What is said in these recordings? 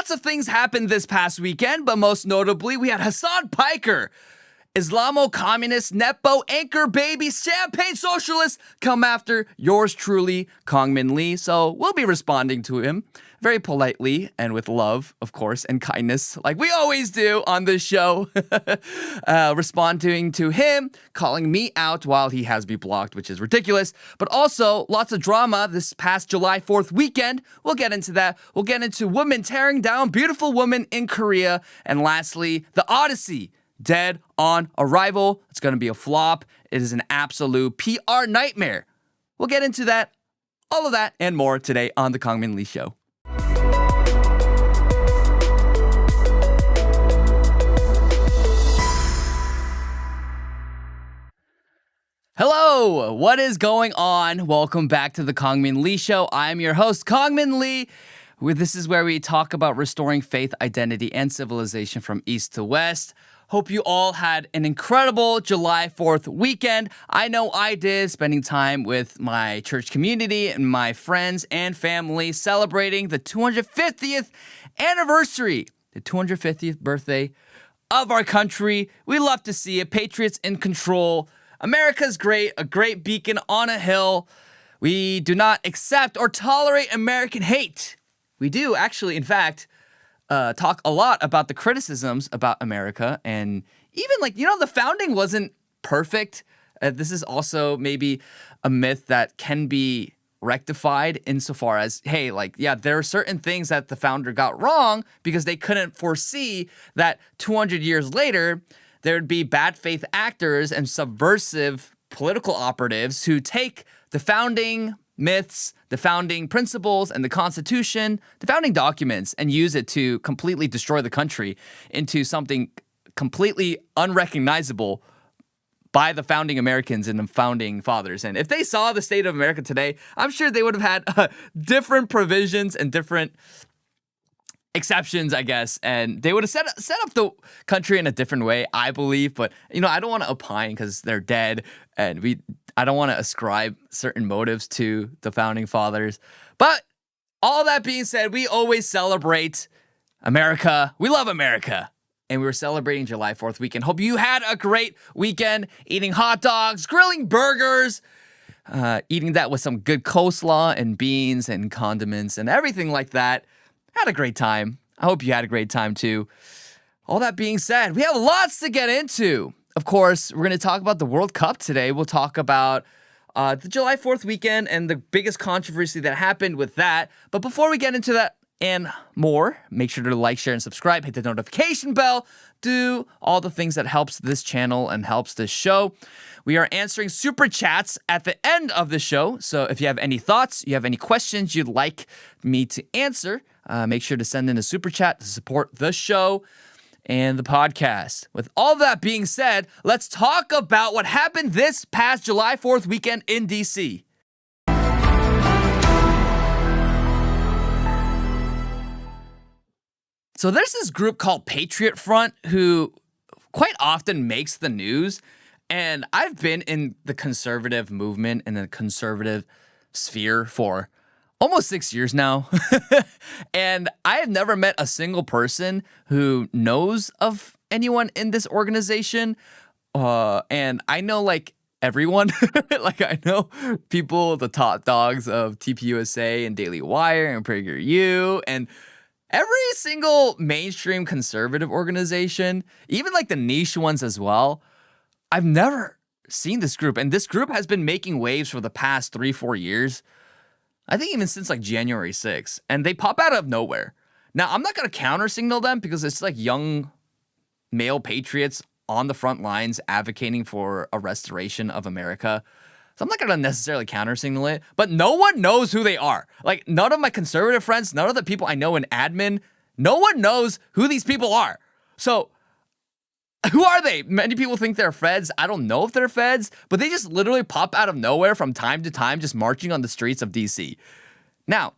lots of things happened this past weekend, but most notably, we had Hasan Piker, Islamo-communist, Nepo, anchor baby, champagne socialist, come after yours truly, Kangmin Lee. So we'll be responding to him very politely and with love, of course, and kindness, like we always do on this show. Responding to him, calling me out while he has me blocked, which is ridiculous. But also, lots of drama this past July 4th weekend. We'll get into that. We'll get into women tearing down beautiful women in Korea. And lastly, the Odyssey. Dead on arrival. It's going to be a flop. It is an absolute PR nightmare. We'll get into that, all of that, and more today on The Kangmin Lee Show. Hello, what is going on? Welcome back to The Kangmin Lee Show. I'm your host, Kangmin Lee. This is where we talk about restoring faith, identity, and civilization from east to west. Hope you all had an incredible July 4th weekend. I know I did, spending time with my church community and my friends and family celebrating the 250th anniversary, the 250th birthday of our country. We love to see it. Patriots in control. America's great, a great beacon on a hill. We do not accept or tolerate American hate. We do actually, in fact, talk a lot about the criticisms about America, and even the founding wasn't perfect. This is also maybe a myth that can be rectified insofar as, hey, there are certain things that the founder got wrong because they couldn't foresee that 200 years later there'd be bad faith actors and subversive political operatives who take the founding myths, the founding principles, and the Constitution, the founding documents, and use it to completely destroy the country into something completely unrecognizable by the founding Americans and the founding fathers. And if they saw the state of America today, I'm sure they would have had different provisions and different exceptions, I guess, and they would have set up the country in a different way, I believe. But I don't want to opine because they're dead, and I don't want to ascribe certain motives to the founding fathers. But all that being said, we always celebrate America. We love America. And we were celebrating July 4th weekend. Hope you had a great weekend eating hot dogs, grilling burgers, eating that with some good coleslaw and beans and condiments and everything like that. Had a great time. I hope you had a great time too. All that being said, we have lots to get into. Of course, we're going to talk about the World Cup today. We'll talk about the July 4th weekend and the biggest controversy that happened with that. But before we get into that and more, make sure to like, share, and subscribe. Hit the notification bell. Do all the things that helps this channel and helps this show. We are answering super chats at the end of the show. So if you have any thoughts, you have any questions you'd like me to answer, make sure to send in a super chat to support the show and the podcast. With all that being said, let's talk about what happened this past July 4th weekend in DC. So there's this group called Patriot Front who quite often makes the news, and I've been in the conservative movement and the conservative sphere for almost 6 years now. And I have never met a single person who knows of anyone in this organization. And I know everyone, I know people, the top dogs of TPUSA and Daily Wire and PragerU and every single mainstream conservative organization, even the niche ones as well. I've never seen this group. And this group has been making waves for the past 3-4 years. I think even since January 6th, and they pop out of nowhere. Now, I'm not going to counter signal them because it's young male patriots on the front lines advocating for a restoration of America. So I'm not going to necessarily counter signal it, but no one knows who they are. None of my conservative friends, none of the people I know in admin, no one knows who these people are. So who are they? Many people think they're feds. I don't know if they're feds, but they just literally pop out of nowhere from time to time, just marching on the streets of DC. Now,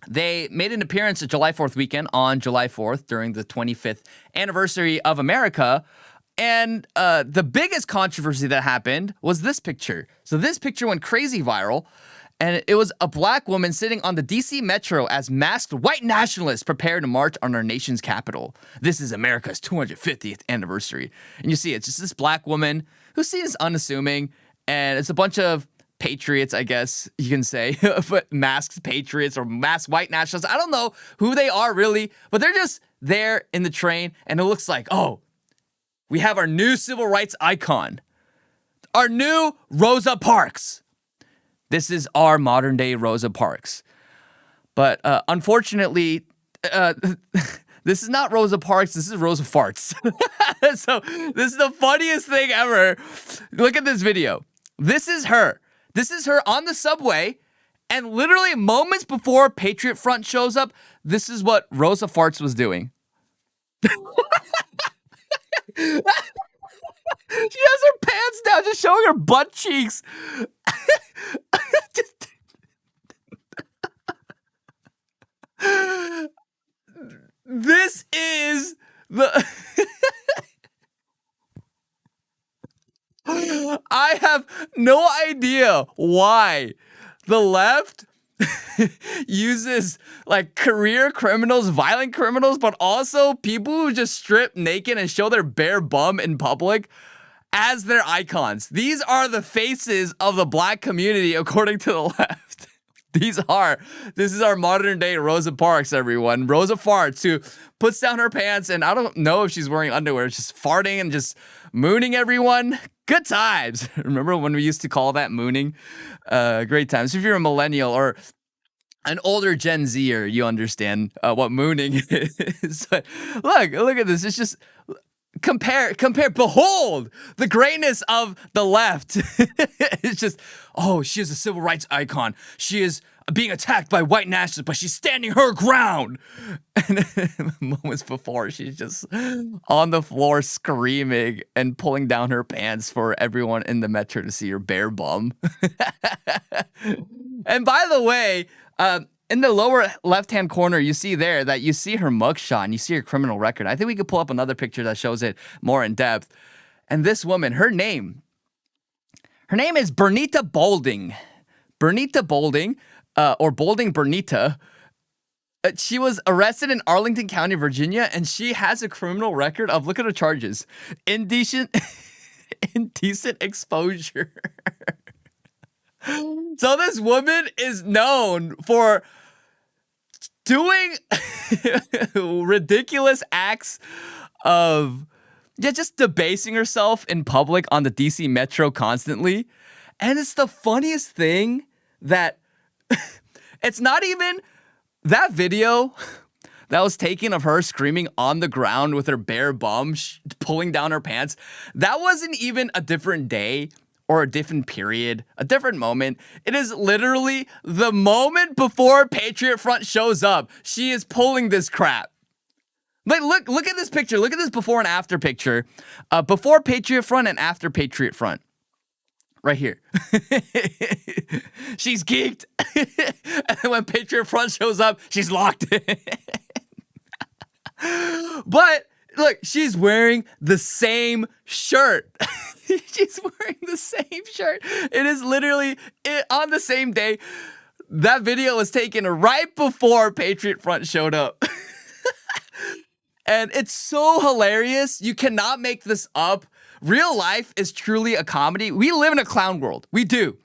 they made an appearance at July 4th weekend on July 4th during the 25th anniversary of America. And the biggest controversy that happened was this picture. So this picture went crazy viral. And it was a black woman sitting on the DC Metro as masked white nationalists prepare to march on our nation's capital. This is America's 250th anniversary. And you see, it's just this black woman who seems unassuming, and it's a bunch of patriots, I guess you can say, but masked patriots or masked white nationalists. I don't know who they are really, but they're just there in the train, and it looks like, oh, we have our new civil rights icon, our new Rosa Parks. This is our modern day Rosa Parks. But unfortunately, this is not Rosa Parks. This is Rosa Farts. So this is the funniest thing ever. Look at this video. This is her. This is her on the subway. And literally moments before Patriot Front shows up, this is what Rosa Farts was doing. She has her pants down, just showing her butt cheeks. This is the... I have no idea why the left uses like career criminals, violent criminals, but also people who just strip naked and show their bare bum in public as their icons. These are the faces of the black community, according to the left. This is our modern day Rosa Parks, everyone. Rosa Farts, who puts down her pants, and I don't know if she's wearing underwear, just farting and just mooning everyone. Good times. Remember when we used to call that mooning? Great times. If you're a millennial or an older Gen Zer, you understand what mooning is. But look at this. It's just compare. Behold the greatness of the left. It's just, oh, she is a civil rights icon. She is being attacked by white nationalists, but she's standing her ground. And moments before, she's just on the floor screaming and pulling down her pants for everyone in the metro to see her bare bum. And by the way, in the lower left-hand corner, you see there that you see her mugshot and you see her criminal record. I think we could pull up another picture that shows it more in depth. And this woman, her name is Bernita Bolding. Bernita Bolding, or Bolding Bernita. She was arrested in Arlington County, Virginia, and she has a criminal record of, look at her charges, indecent exposure. So this woman is known for doing ridiculous acts of just debasing herself in public on the DC Metro constantly. And it's the funniest thing that it's not even that video that was taken of her screaming on the ground with her bare bum, pulling down her pants. That wasn't even a different day or a different period, a different moment. It is literally the moment before Patriot Front shows up. She is pulling this crap. Like, look at this picture. Look at this before and after picture. Before Patriot Front and after Patriot Front. Right here. She's geeked. And when Patriot Front shows up, she's locked in. But look, she's wearing the same shirt. She's wearing the same shirt. It is literally on the same day. That video was taken right before Patriot Front showed up. And it's so hilarious. You cannot make this up. Real life is truly a comedy. We live in a clown world. We do.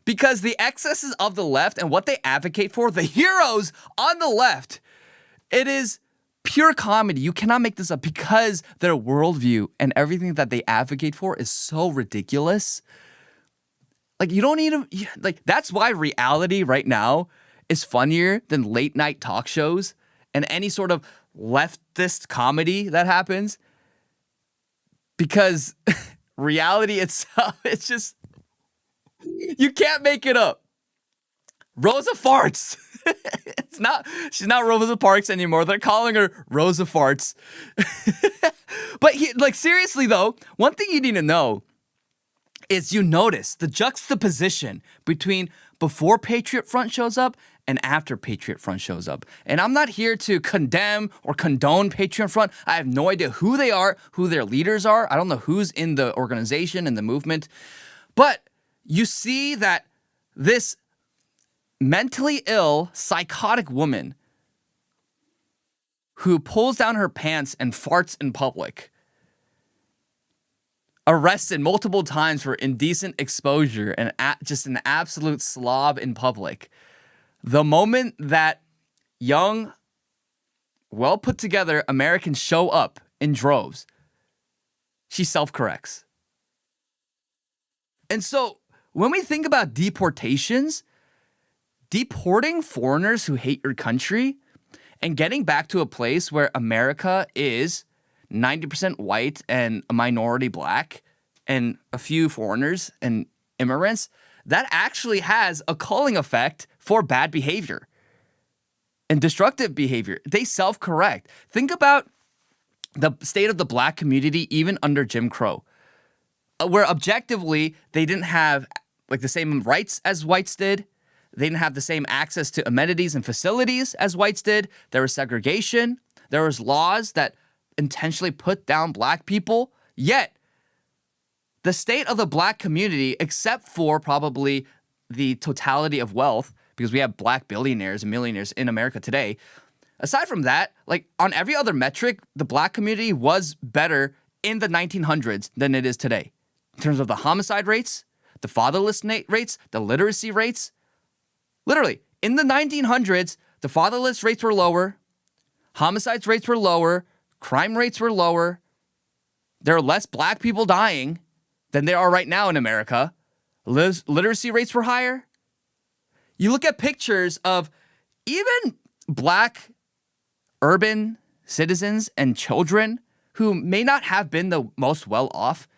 Because the excesses of the left and what they advocate for, the heroes on the left, it is pure comedy. You cannot make this up because their worldview and everything that they advocate for is so ridiculous. Like, you don't need to, like, that's why reality right now is funnier than late night talk shows and any sort of leftist comedy that happens. Because reality itself, it's just, you can't make it up. Rosa Farts. She's not Rosa Parks anymore. They're calling her Rosa Farts. But seriously though, one thing you need to know is you notice the juxtaposition between before Patriot Front shows up and after Patriot Front shows up. And I'm not here to condemn or condone Patriot Front. I have no idea who they are, who their leaders are. I don't know who's in the organization and the movement. But you see that this mentally ill, psychotic woman who pulls down her pants and farts in public, arrested multiple times for indecent exposure and just an absolute slob in public. The moment that young, well put together Americans show up in droves, she self-corrects. And so when we think about deportations, deporting foreigners who hate your country and getting back to a place where America is 90% white and a minority black and a few foreigners and immigrants, that actually has a culling effect for bad behavior and destructive behavior. They self-correct. Think about the state of the black community even under Jim Crow, where objectively they didn't have like the same rights as whites did. They didn't have the same access to amenities and facilities as whites did. There was segregation. There was laws that intentionally put down black people. Yet, the state of the black community, except for probably the totality of wealth, because we have black billionaires and millionaires in America today, aside from that, like on every other metric, the black community was better in the 1900s than it is today. In terms of the homicide rates, the fatherless rates, the literacy rates. Literally, in the 1900s, the fatherless rates were lower, homicides rates were lower, crime rates were lower. There are less black people dying than there are right now in America. Literacy rates were higher. You look at pictures of even black urban citizens and children who may not have been the most well off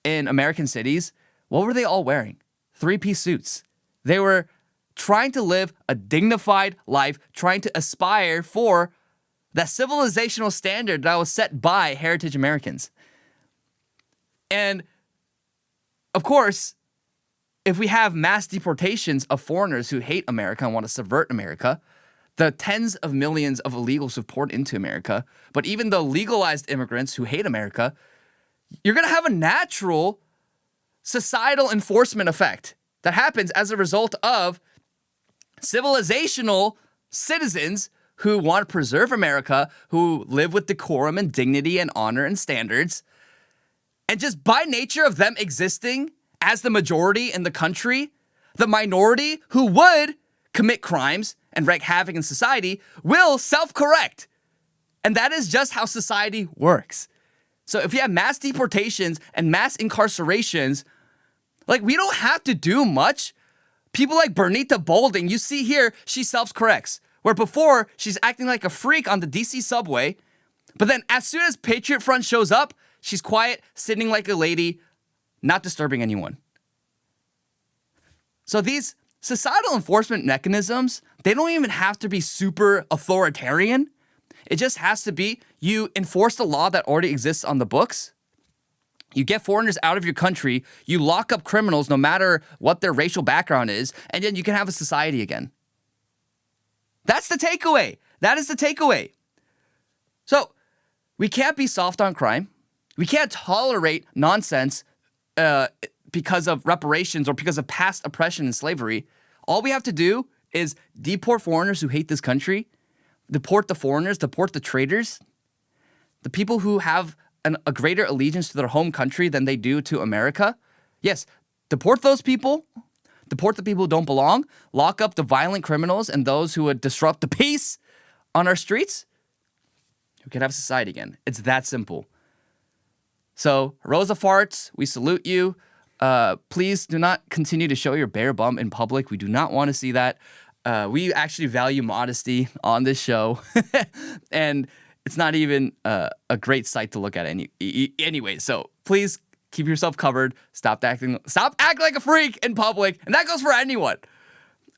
in American cities. What were they all wearing? Three-piece suits. They were trying to live a dignified life, trying to aspire for that civilizational standard that was set by heritage Americans. And of course, if we have mass deportations of foreigners who hate America and want to subvert America, the tens of millions of illegals who've poured into America, but even the legalized immigrants who hate America, you're going to have a natural societal enforcement effect that happens as a result of civilizational citizens who want to preserve America, who live with decorum and dignity and honor and standards. And just by nature of them existing as the majority in the country, the minority who would commit crimes and wreak havoc in society will self-correct. And that is just how society works. So if you have mass deportations and mass incarcerations, like we don't have to do much. People like Bernita Bolding, you see here, she self-corrects. Where before, she's acting like a freak on the DC subway. But then as soon as Patriot Front shows up, she's quiet, sitting like a lady, not disturbing anyone. So these societal enforcement mechanisms, they don't even have to be super authoritarian. It just has to be you enforce the law that already exists on the books. You get foreigners out of your country, you lock up criminals no matter what their racial background is, and then you can have a society again. That's the takeaway. That is the takeaway. So we can't be soft on crime. We can't tolerate nonsense because of reparations or because of past oppression and slavery. All we have to do is deport foreigners who hate this country, deport the foreigners, deport the traitors, the people who have a greater allegiance to their home country than they do to America. Yes, deport those people. Deport the people who don't belong. Lock up the violent criminals and those who would disrupt the peace on our streets. We can have society again. It's that simple. So, Rosa Farts, we salute you. Please do not continue to show your bare bum in public. We do not want to see that. We actually value modesty on this show. And it's not even a great sight to look at anyway. So please keep yourself covered. Stop acting like a freak in public. And that goes for anyone.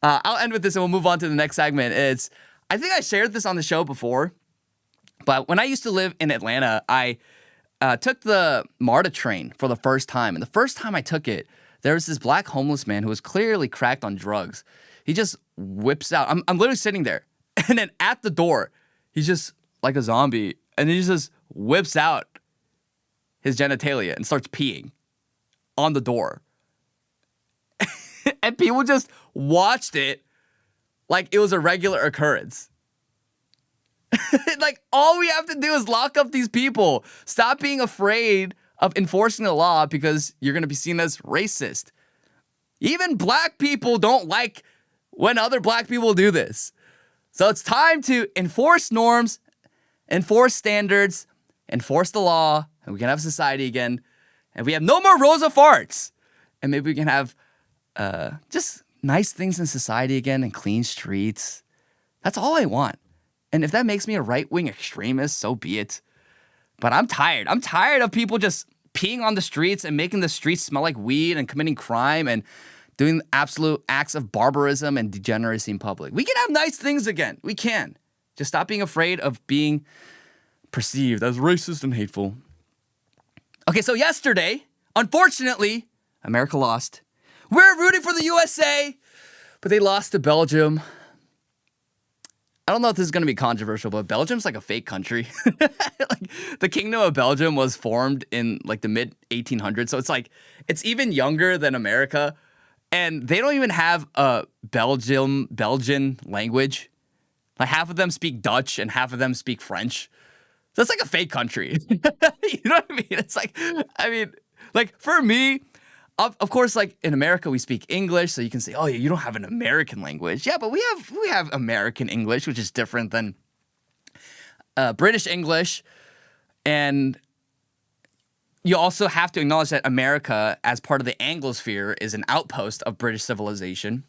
I'll end with this and we'll move on to the next segment. I think I shared this on the show before, but when I used to live in Atlanta, I took the MARTA train for the first time. And the first time I took it, there was this black homeless man who was clearly cracked on drugs. He just whips out. I'm literally sitting there. And then at the door, he's just like a zombie. And he just whips out his genitalia and starts peeing on the door. and people just watched it like it was a regular occurrence. Like, all we have to do is lock up these people. Stop being afraid of enforcing the law because you're going to be seen as racist. Even black people don't like when other black people do this. So it's time to enforce norms, enforce standards, enforce the law, and we can have society again. And we have no more Rosa Farts. And maybe we can have just nice things in society again and clean streets. That's all I want. And if that makes me a right-wing extremist, so be it. But I'm tired. I'm tired of people just peeing on the streets and making the streets smell like weed and committing crime and doing absolute acts of barbarism and degeneracy in public. We can have nice things again. We can. Just stop being afraid of being perceived as racist and hateful. Okay, so yesterday, unfortunately, America lost. We're rooting for the USA, but they lost to Belgium. I don't know if this is going to be controversial, but Belgium's like a fake country. Like, the Kingdom of Belgium was formed in like the mid 1800s. So it's like, it's even younger than America. And they don't even have a Belgian language. Like, half of them speak Dutch and half of them speak French. So it's like a fake country. You know what I mean? It's like, like for me, of course, like in America, we speak English, so you can say, oh, yeah, you don't have an American language. Yeah, but we have American English, which is different than British English. And you also have to acknowledge that America, as part of the Anglosphere, is an outpost of British civilization.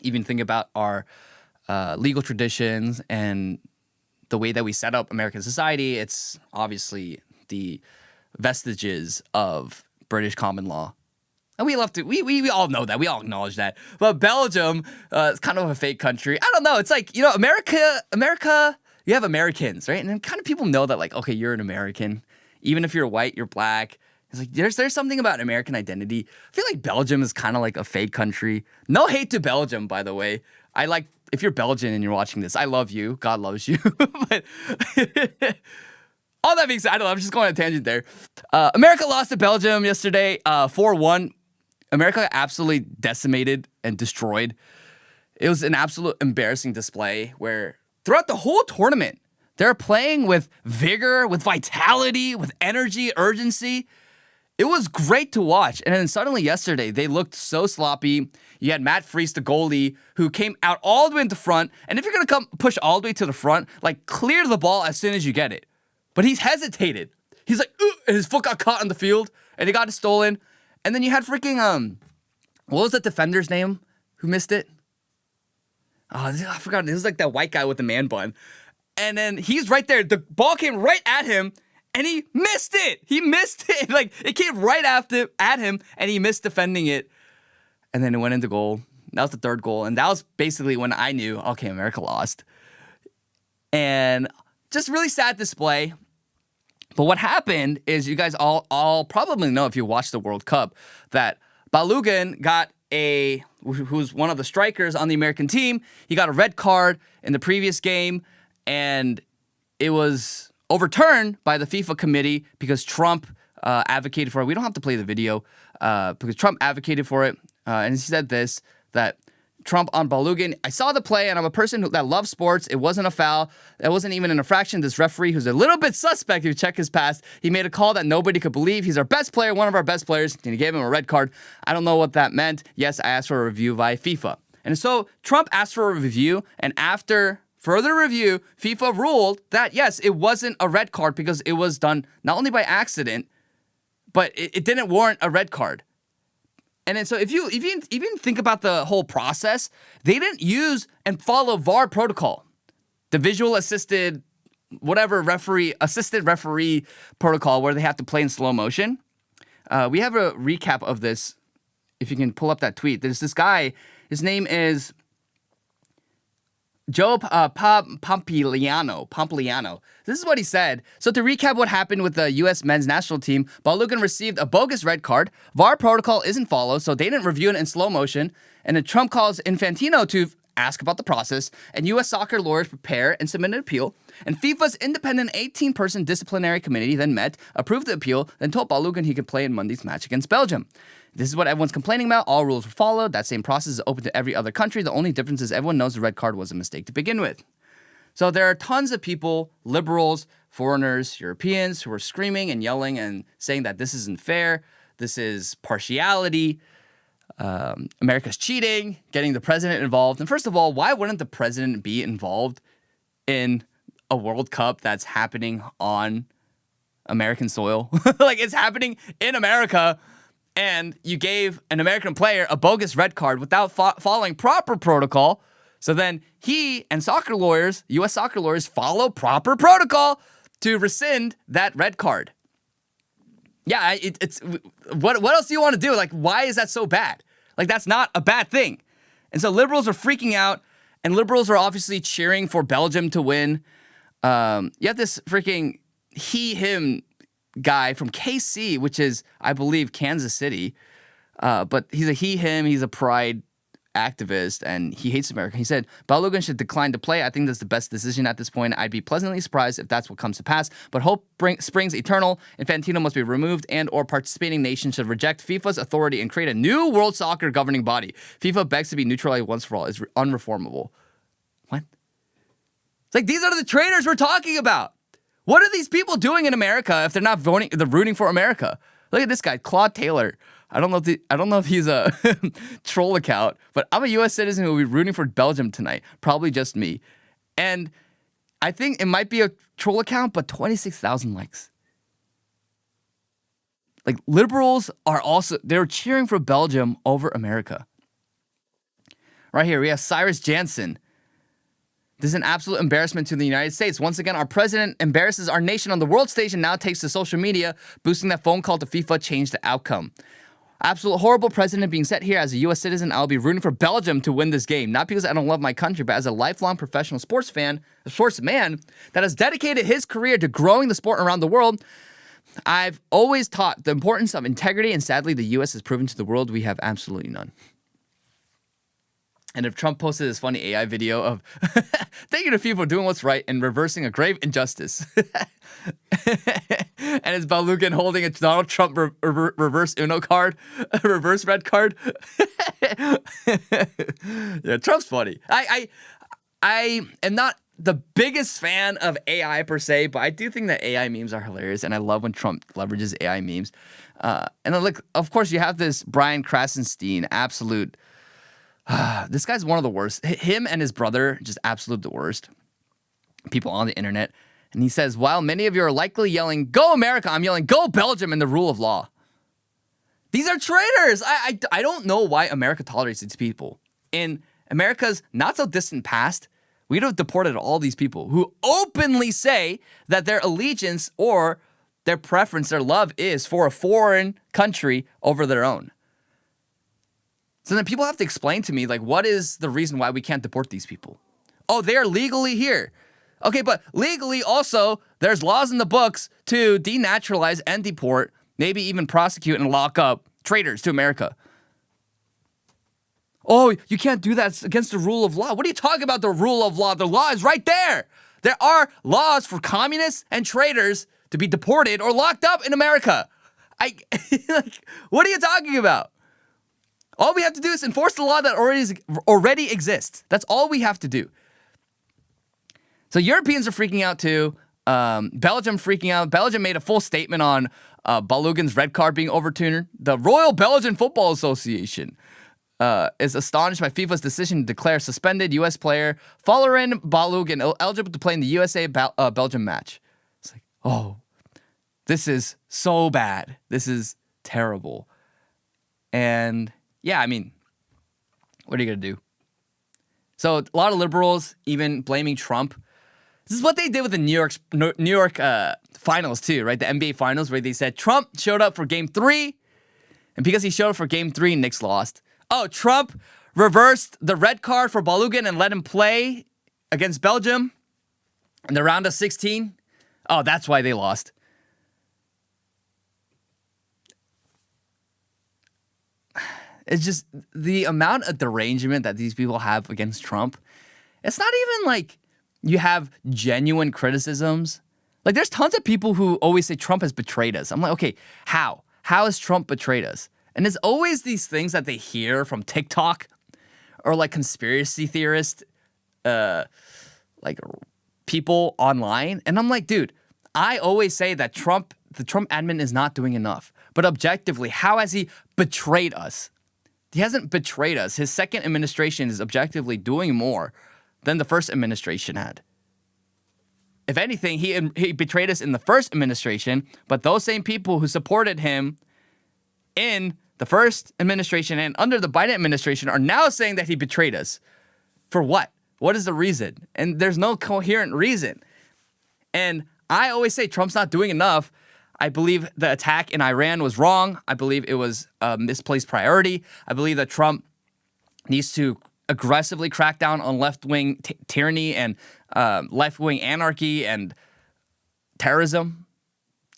Even think about our legal traditions and the way that we set up American society. It's obviously the vestiges of British common law. And we love to, we all know that. We all acknowledge that. But Belgium is kind of a fake country. I don't know. It's like, you know, America, you have Americans, right? And then kind of people know that, like, okay, you're an American. Even if you're white, you're black. It's like, there's something about American identity. I feel like Belgium is kind of like a fake country. No hate to Belgium, by the way. If you're Belgian and you're watching this, I love you. God loves you. But all that being said, I don't know. I'm just going on a tangent there. America lost to Belgium yesterday, 4-1. America absolutely decimated and destroyed. It was an absolute embarrassing display where throughout the whole tournament, they're playing with vigor, with vitality, with energy, urgency. It was great to watch. And then suddenly yesterday, they looked so sloppy. You had Matt Freese, the goalie, who came out all the way into front. And if you're going to come push all the way to the front, like, clear the ball as soon as you get it. But he's hesitated. He's like, and his foot got caught on the field, and it got stolen. And then you had freaking, what was the defender's name who missed it? Oh, I forgot. It was like that white guy with the man bun. And then he's right there. The ball came right at him, and he missed it. He missed it. Like, it came right at him, and he missed defending it. And then it went into goal. That was the third goal. And that was basically when I knew, okay, America lost. And just really sad display. But what happened is, you guys all probably know if you watched the World Cup, that Balogun got who's one of the strikers on the American team, he got a red card in the previous game, and it was overturned by the FIFA committee because Trump advocated for it. We don't have to play the video because Trump advocated for it, and he said this, that Trump on Balogun, I saw the play, and I'm a person that loves sports. It wasn't a foul. That wasn't even an infraction. This referee, who's a little bit suspect if you check his past, he made a call that nobody could believe. He's our best player, one of our best players, and he gave him a red card. I don't know what that meant. Yes, I asked for a review via FIFA. And so Trump asked for a review, and after further review, FIFA ruled that, yes, it wasn't a red card because it was done not only by accident, but it didn't warrant a red card. And then so if you even think about the whole process, they didn't use and follow VAR protocol, the visual assisted assisted referee protocol, where they have to play in slow motion. We have a recap of this. If you can pull up that tweet, there's this guy. His name is Joe Pompliano. This is what he said. So to recap what happened with the U.S. men's national team, Balogun received a bogus red card. VAR protocol isn't followed, so they didn't review it in slow motion. And then Trump calls Infantino to ask about the process. And U.S. soccer lawyers prepare and submit an appeal. And FIFA's independent 18-person disciplinary committee then met, approved the appeal, then told Balogun he could play in Monday's match against Belgium. This is what everyone's complaining about. All rules were followed. That same process is open to every other country. The only difference is everyone knows the red card was a mistake to begin with. So there are tons of people, liberals, foreigners, Europeans, who are screaming and yelling and saying that this isn't fair. This is partiality. America's cheating, getting the president involved. And first of all, why wouldn't the president be involved in a World Cup that's happening on American soil? Like, it's happening in America, and you gave an American player a bogus red card without following proper protocol. So then he and soccer lawyers, U.S. soccer lawyers, follow proper protocol to rescind that red card. Yeah, it's what else do you want to do? Like, why is that so bad? Like, that's not a bad thing. And so liberals are freaking out, and liberals are obviously cheering for Belgium to win. You have this freaking him guy from KC, which is, I believe, Kansas City. But he's a him, he's a pride activist, and he hates America. He said, Balogun should decline to play. I think that's the best decision at this point. I'd be pleasantly surprised if that's what comes to pass, but hope springs eternal. Infantino must be removed, and or participating nations should reject FIFA's authority and create a new world soccer governing body. FIFA begs to be neutralized once for all. Is unreformable. What? It's like, these are the traitors we're talking about. What are these people doing in America if they're not voting, they're rooting for America? Look at this guy, Claude Taylor. I don't know if he's a troll account, but I'm a U.S. citizen who will be rooting for Belgium tonight. Probably just me. And I think it might be a troll account, but 26,000 likes. Like, liberals are also, they're cheering for Belgium over America. Right here, we have Cyrus Jansen. This is an absolute embarrassment to the United States. Once again, our president embarrasses our nation on the world stage and now takes to social media, boosting that phone call to FIFA changed the outcome. Absolute horrible president being set here. As a U.S. citizen, I'll be rooting for Belgium to win this game. Not because I don't love my country, but as a lifelong professional sports man that has dedicated his career to growing the sport around the world, I've always taught the importance of integrity, and sadly, the U.S. has proven to the world we have absolutely none. And if Trump posted this funny AI video of thank you to people doing what's right and reversing a grave injustice. And it's Balogun holding a Donald Trump reverse Uno card, a reverse red card. Yeah, Trump's funny. I am not the biggest fan of AI per se, but I do think that AI memes are hilarious, and I love when Trump leverages AI memes. And then, look, of course, you have this Brian Krasenstein, absolute... this guy's one of the worst. Him and his brother, just absolute the worst people on the internet. And he says, while many of you are likely yelling, "Go America," I'm yelling, "Go Belgium" and the rule of law. These are traitors. I don't know why America tolerates these people. In America's not so distant past, we'd have deported all these people who openly say that their allegiance or their preference, their love is for a foreign country over their own. So then people have to explain to me, like, what is the reason why we can't deport these people? Oh, they're legally here. Okay, but legally also, there's laws in the books to denaturalize and deport, maybe even prosecute and lock up traitors to America. Oh, you can't do that. It's against the rule of law. What are you talking about, the rule of law? The law is right there. There are laws for communists and traitors to be deported or locked up in America. Like, what are you talking about? All we have to do is enforce the law that already exists. That's all we have to do. So Europeans are freaking out too. Belgium freaking out. Belgium made a full statement on Balogun's red card being overturned. The Royal Belgian Football Association is astonished by FIFA's decision to declare suspended U.S. player Folarin Balogun eligible to play in the USA-Belgium match. It's like, oh, this is so bad. This is terrible. And... yeah, I mean, what are you going to do? So a lot of liberals even blaming Trump. This is what they did with the New York finals too, right? The NBA finals, where they said Trump showed up for game 3, and because he showed up for game 3, Knicks lost. Oh, Trump reversed the red card for Balogun and let him play against Belgium in the round of 16. Oh, that's why they lost. It's just the amount of derangement that these people have against Trump. It's not even like you have genuine criticisms. Like, there's tons of people who always say Trump has betrayed us. I'm like, okay, how? How has Trump betrayed us? And it's always these things that they hear from TikTok or like conspiracy theorists, like people online. And I'm like, dude, I always say that the Trump admin is not doing enough. But objectively, how has he betrayed us? He hasn't betrayed us. His second administration is objectively doing more than the first administration had. If anything, he betrayed us in the first administration, but those same people who supported him in the first administration and under the Biden administration are now saying that he betrayed us. For what? What is the reason? And there's no coherent reason. And I always say Trump's not doing enough. I believe the attack in Iran was wrong. I believe it was a misplaced priority. I believe that Trump needs to aggressively crack down on left-wing tyranny and left-wing anarchy and terrorism.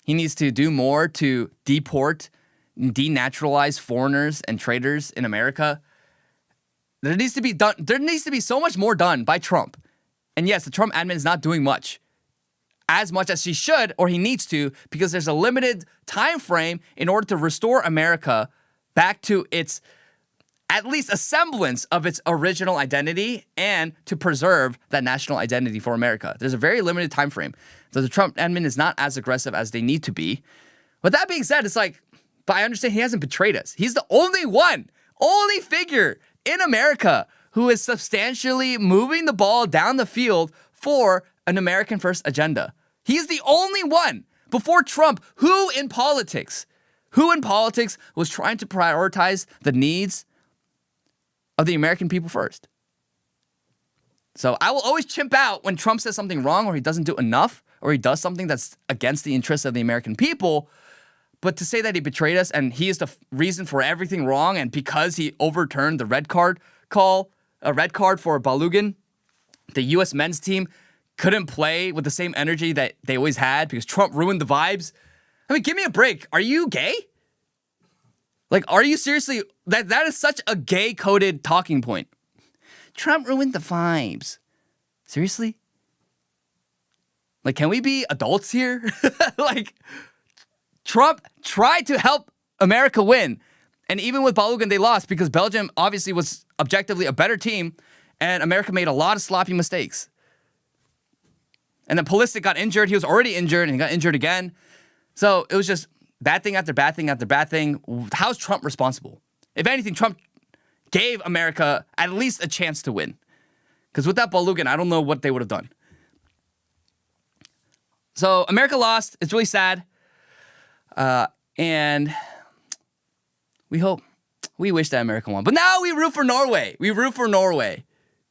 He needs to do more to deport and denaturalize foreigners and traitors in America. There needs to be so much more done by Trump. And yes, the Trump admin is not doing as much as he should or he needs to, because there's a limited time frame in order to restore America back to its, at least a semblance of its original identity, and to preserve that national identity for America. There's a very limited time frame. So the Trump admin is not as aggressive as they need to be. But that being said, it's like, but I understand he hasn't betrayed us. He's the only figure in America who is substantially moving the ball down the field for an American first agenda. He's the only one before Trump who in politics was trying to prioritize the needs of the American people first. So I will always chimp out when Trump says something wrong or he doesn't do enough or he does something that's against the interests of the American people. But to say that he betrayed us and he is the reason for everything wrong, and because he overturned the red card for Balogun, the U.S. men's team couldn't play with the same energy that they always had because Trump ruined the vibes. I mean, give me a break. Are you gay? Like, are you seriously? That is such a gay-coded talking point. Trump ruined the vibes. Seriously? Like, can we be adults here? Like, Trump tried to help America win. And even with Balogun, they lost because Belgium obviously was objectively a better team, and America made a lot of sloppy mistakes. And then Pulisic got injured. He was already injured, and he got injured again. So it was just bad thing after bad thing after bad thing. How's Trump responsible? If anything, Trump gave America at least a chance to win. Because without Balogun, I don't know what they would have done. So America lost. It's really sad. And we wish that America won. But now we root for Norway.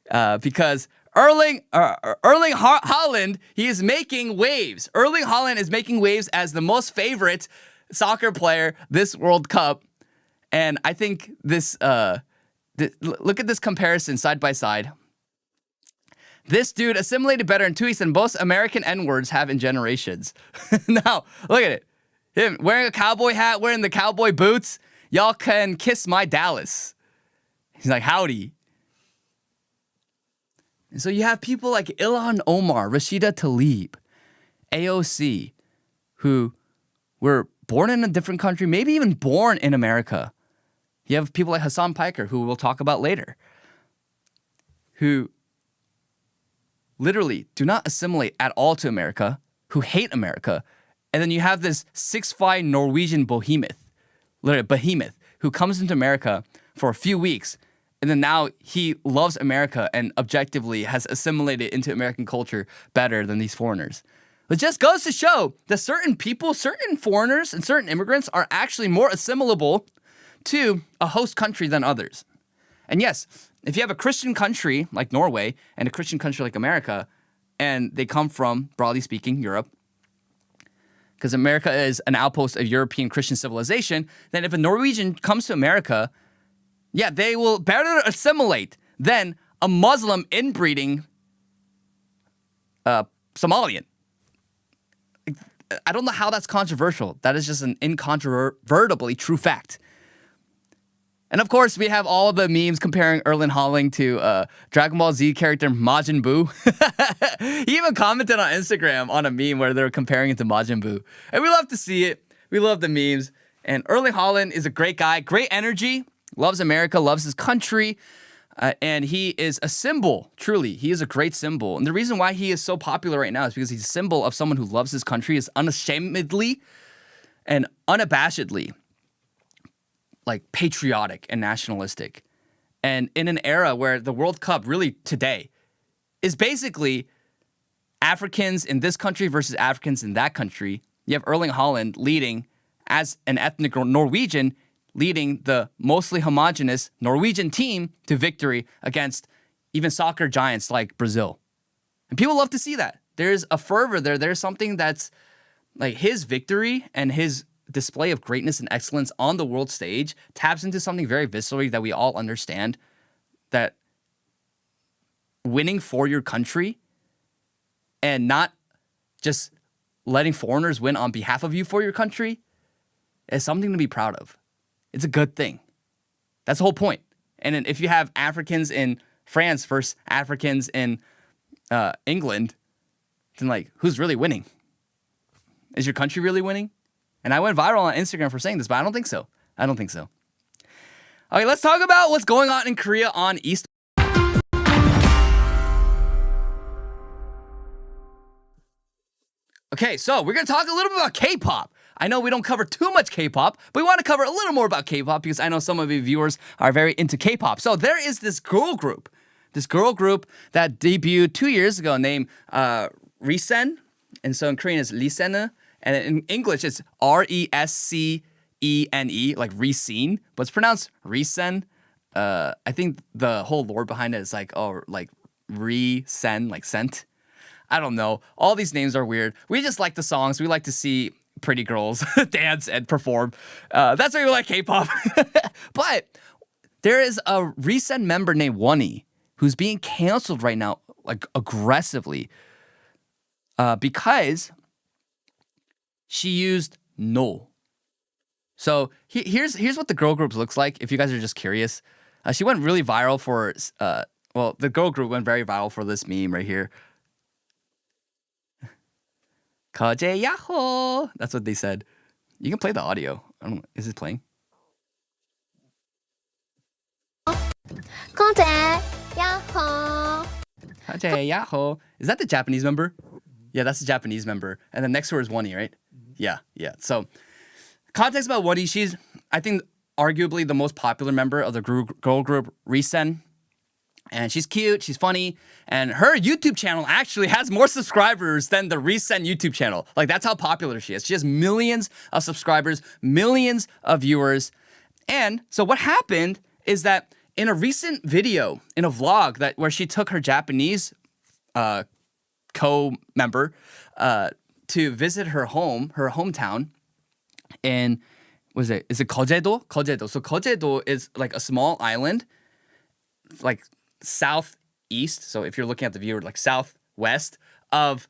Because Erling Haaland, he is making waves. Erling Haaland is making waves as the most favorite soccer player this World Cup. And I think look at this comparison side by side. This dude assimilated better in 2 weeks than most American N-words have in generations. Now, look at it. Him wearing a cowboy hat, wearing the cowboy boots. Y'all can kiss my Dallas. He's like, howdy. And so you have people like Ilhan Omar, Rashida Tlaib, AOC, who were born in a different country, maybe even born in America. You have people like Hasan Piker, who we'll talk about later, who literally do not assimilate at all to America, who hate America. And then you have this 6'5" Norwegian behemoth, who comes into America for a few weeks, and then now he loves America and objectively has assimilated into American culture better than these foreigners. It just goes to show that certain people, certain foreigners, and certain immigrants are actually more assimilable to a host country than others. And yes, if you have a Christian country like Norway and a Christian country like America, and they come from, broadly speaking, Europe, because America is an outpost of European Christian civilization, then if a Norwegian comes to America, yeah, they will better assimilate than a Muslim inbreeding Somalian. I don't know how that's controversial. That is just an incontrovertibly true fact. And of course, we have all the memes comparing Erling Haaland to Dragon Ball Z character Majin Buu. He even commented on Instagram on a meme where they were comparing it to Majin Buu. And we love to see it. We love the memes. And Erling Haaland is a great guy, great energy, loves America, loves his country. And he is a symbol, truly. He is a great symbol. And the reason why he is so popular right now is because he's a symbol of someone who loves his country, is unashamedly and unabashedly like patriotic and nationalistic. And in an era where the World Cup really today is basically Africans in this country versus Africans in that country, you have Erling Haaland leading as an ethnic Norwegian, leading the mostly homogenous Norwegian team to victory against even soccer giants like Brazil. And people love to see that. There's a fervor there. There's something that's like his victory and his display of greatness and excellence on the world stage taps into something very viscerally that we all understand, that winning for your country and not just letting foreigners win on behalf of you for your country is something to be proud of. It's a good thing. That's the whole point. And then if you have Africans in France versus Africans in England, then like, who's really winning? Is your country really winning? And I went viral on Instagram for saying this, but I don't think so. I don't think so. Okay, let's talk about what's going on in Korea on Easter. Okay, so we're going to talk a little bit about K-pop. I know we don't cover too much K-pop, but we want to cover a little more about K-pop because I know some of you viewers are very into K-pop. So there is this girl group that debuted 2 years ago named RESCENE. And so in Korean it's RESCENE. And in English it's RESCENE, like RESCENE, but it's pronounced RESCENE. I think the whole lore behind it is like, oh, like RESCENE, like scent. I don't know. All these names are weird. We just like the songs. We like to see pretty girls dance and perform. That's why we like K-pop. But there is a recent member named Woni who's being canceled right now, like aggressively, because she used no. So here's what the girl group looks like. If you guys are just curious, she went really viral for. The girl group went very viral for this meme right here. Kaje Yahoo! That's what they said. You can play the audio. I don't know. Is it playing? Kaje Yahoo! Kaje Yahoo! Is that the Japanese member? Yeah, that's the Japanese member. And then next to her is Woni, right? Yeah. So, context about Woni. She's, I think, arguably the most popular member of the girl group RESCENE. And she's cute, she's funny, and her YouTube channel actually has more subscribers than the RESCENE YouTube channel. Like, that's how popular she is. She has millions of subscribers, millions of viewers. And so what happened is that in a recent video, in a vlog where she took her Japanese co-member to visit her hometown in, is it Kojedo? Kojedo. So Kojedo is like a small island, like southeast. So if you're looking at the view, like southwest of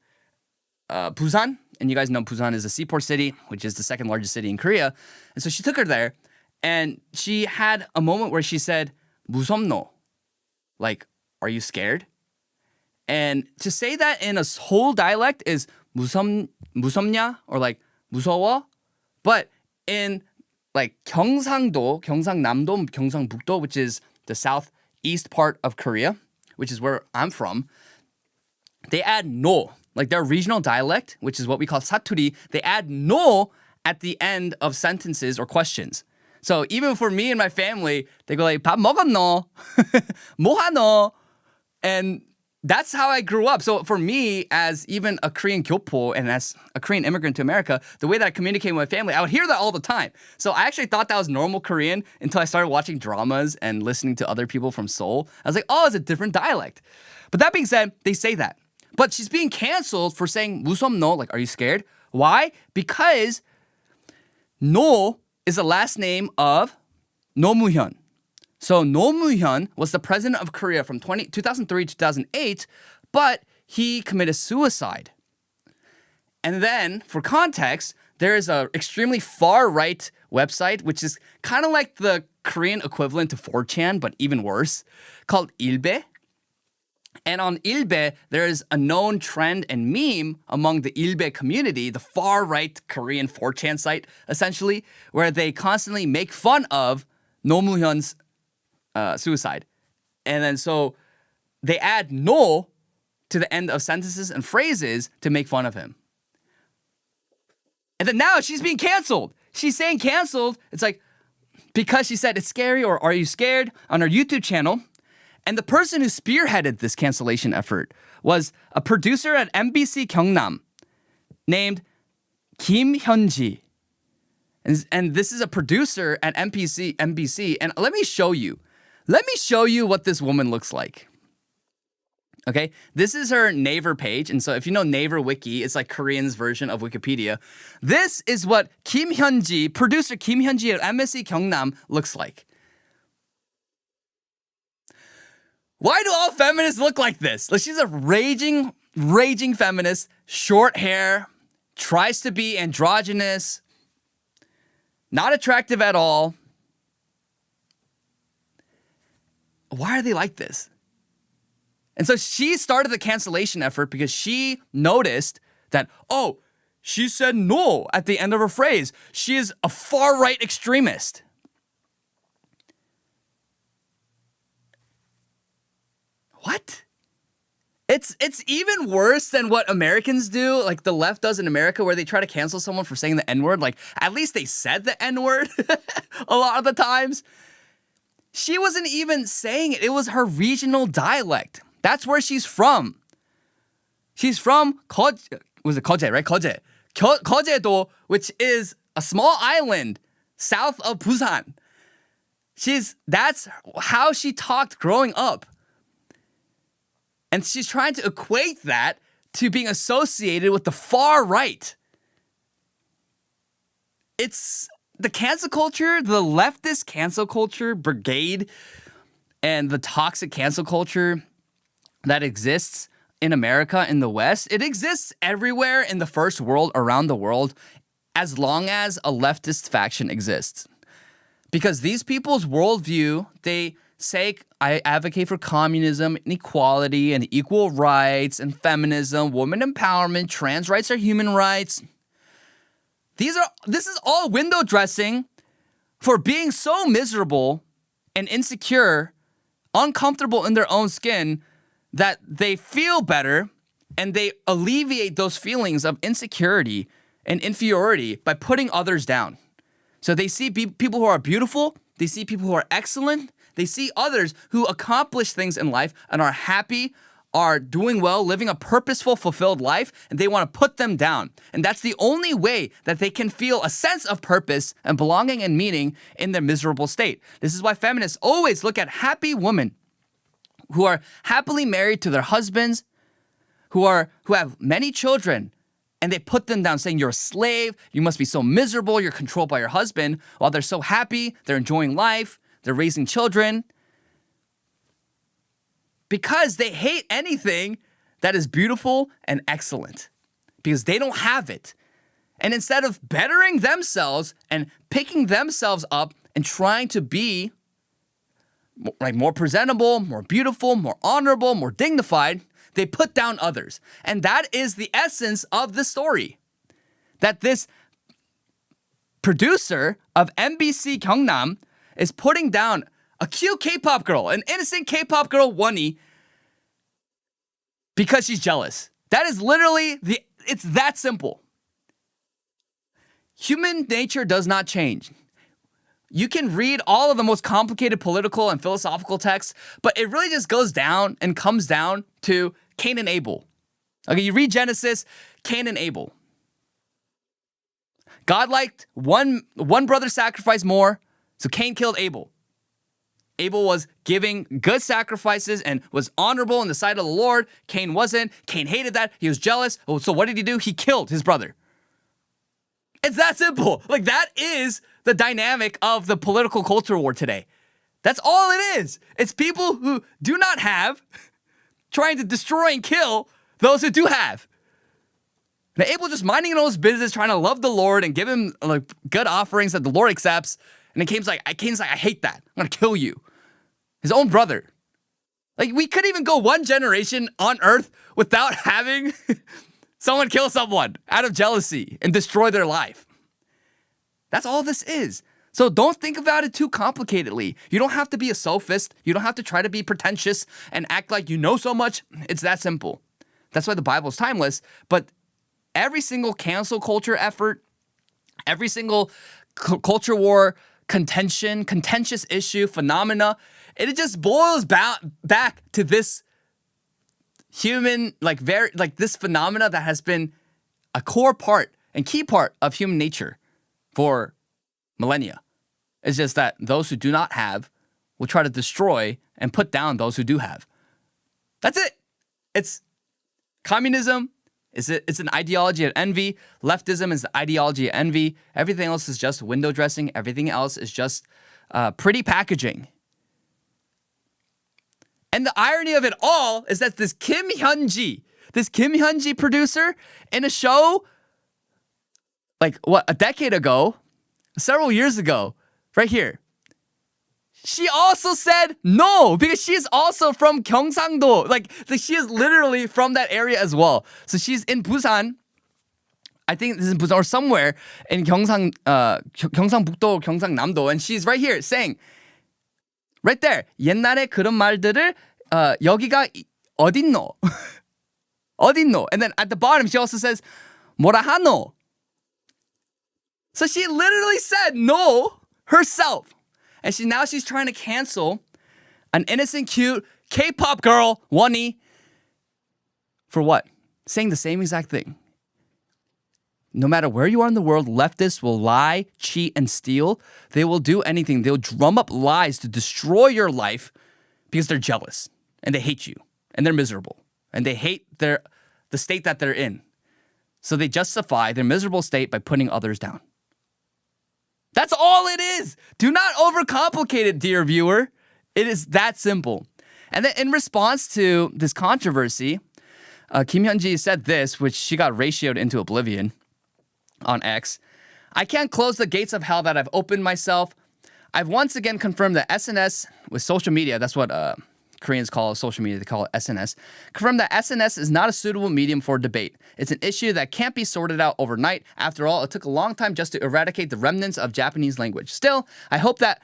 Busan. And you guys know Busan is a seaport city, which is the second largest city in Korea. And so she took her there, and she had a moment where she said, 무섭노. Like, are you scared? And to say that in a whole dialect is 무섭냐? Or like, 무서워? But in like 경상도, 경상남도, 경상북도, which is the southeast part of Korea, which is where I'm from, they add no. Like their regional dialect, which is what we call 사투리, they add no at the end of sentences or questions. So even for me and my family, they go like, 밥 먹었노? 뭐 하노? And that's how I grew up. So for me, as even a Korean 교포 and as a Korean immigrant to America, the way that I communicate with my family, I would hear that all the time. So I actually thought that was normal Korean until I started watching dramas and listening to other people from Seoul. I was like, oh, it's a different dialect. But that being said, they say that. But she's being canceled for saying 무섭노, like, are you scared? Why? Because No is the last name of 노무현. So 노무현 was the president of Korea from 2003 to 2008, but he committed suicide. And then, for context, there is an extremely far-right website, which is kind of like the Korean equivalent to 4chan, but even worse, called 일베. And on ilbe, there is a known trend and meme among the ilbe community, the far-right Korean 4chan site, essentially, where they constantly make fun of No Moo-hyun's suicide. And then so they add no to the end of sentences and phrases to make fun of him. And then now she's being canceled. She's saying canceled. It's like, because she said it's scary or are you scared on her YouTube channel. And the person who spearheaded this cancellation effort was a producer at MBC Gyeongnam named Kim Hyun-ji. And this is a producer at MBC. And let me show you. Let me show you what this woman looks like. Okay, this is her Naver page. And so if you know Naver Wiki, it's like Korean's version of Wikipedia. This is what Kim Hyun-ji, producer Kim Hyun-ji at MBC Gyeongnam looks like. Why do all feminists look like this? Like, she's a raging feminist, short hair, tries to be androgynous, not attractive at all. Why are they like this? And so she started the cancellation effort because she noticed that, oh, she said no at the end of her phrase. She is a far-right extremist. What? It's even worse than what Americans do, like the left does in America, where they try to cancel someone for saying the N-word. Like, at least they said the N-word a lot of the times. She wasn't even saying it. It was her regional dialect. That's where she's from. She's from Koje, right? Kojedo, which is a small island south of Busan. That's how she talked growing up. And she's trying to equate that to being associated with the far right. It's the cancel culture, the leftist cancel culture brigade, and the toxic cancel culture that exists in America, in the West. It exists everywhere in the first world, around the world, as long as a leftist faction exists. Because these people's worldview, they say, I advocate for communism and equality and equal rights and feminism, women empowerment, trans rights are human rights. This is all window dressing for being so miserable and insecure, uncomfortable in their own skin, that they feel better and they alleviate those feelings of insecurity and inferiority by putting others down. So they see people who are beautiful, they see people who are excellent, they see others who accomplish things in life and are happy, are doing well, living a purposeful, fulfilled life, and they want to put them down. And that's the only way that they can feel a sense of purpose and belonging and meaning in their miserable state. This is why feminists always look at happy women who are happily married to their husbands, who have many children, and they put them down saying, you're a slave, you must be so miserable, you're controlled by your husband, while they're so happy, they're enjoying life, they're raising children. Because they hate anything that is beautiful and excellent. Because they don't have it. And instead of bettering themselves and picking themselves up and trying to be like more presentable, more beautiful, more honorable, more dignified, they put down others. And that is the essence of the story. That this producer of MBC Gyeongnam is putting down a cute K-pop girl, an innocent K-pop girl, Woni, because she's jealous. That is literally it's that simple. Human nature does not change. You can read all of the most complicated political and philosophical texts, but it really just goes down and comes down to Cain and Abel. Okay, you read Genesis, Cain and Abel. God liked one brother sacrifice more, so Cain killed Abel. Abel was giving good sacrifices and was honorable in the sight of the Lord. Cain wasn't. Cain hated that. He was jealous. So what did he do? He killed his brother. It's that simple. Like, that is the dynamic of the political culture war today. That's all it is. It's people who do not have trying to destroy and kill those who do have. Now, Abel just minding his own business, trying to love the Lord and give him like good offerings that the Lord accepts. And then Cain's like, I hate that. I'm going to kill you. His own brother. Like, we could even go one generation on Earth without having someone kill someone out of jealousy and destroy their life. That's all this is. So don't think about it too complicatedly. You don't have to be a sophist. You don't have to try to be pretentious and act like you know so much. It's that simple. That's why the Bible is timeless. But every single cancel culture effort, every single culture war, contention, contentious issue, phenomena, it just boils back to this human, this phenomena that has been a core part and key part of human nature for millennia. It's just that those who do not have will try to destroy and put down those who do have. That's it. It's communism. It's an ideology of envy. Leftism is the ideology of envy. Everything else is just window dressing. Everything else is just pretty packaging. And the irony of it all is that this Kim Hyun-ji producer in a show, a decade ago, several years ago, right here, she also said no because she is also from Gyeongsangdo. Like she is literally from that area as well. So she's in Busan. I think this is in Busan or somewhere in Gyeongsangbukdo, Gyeongsangnamdo, and she's right here saying, right there, 옛날에 그런 말들을 여기가 어딨노? 어딨노? And then at the bottom she also says 뭐라 하노? So she literally said no herself. And she's trying to cancel an innocent, cute K-pop girl, Woni, for what? Saying the same exact thing. No matter where you are in the world, leftists will lie, cheat, and steal. They will do anything. They'll drum up lies to destroy your life because they're jealous and they hate you and they're miserable and they hate the state that they're in. So they justify their miserable state by putting others down. That's all it is. Do not overcomplicate it, dear viewer. It is that simple. And then in response to this controversy, Kim Hyun-ji said this, which she got ratioed into oblivion on X. I can't close the gates of hell that I've opened myself. I've once again confirmed that SNS with social media, that's what Koreans call social media, they call it SNS, confirmed that SNS is not a suitable medium for debate. It's an issue that can't be sorted out overnight. After all, it took a long time just to eradicate the remnants of Japanese language. Still, I hope that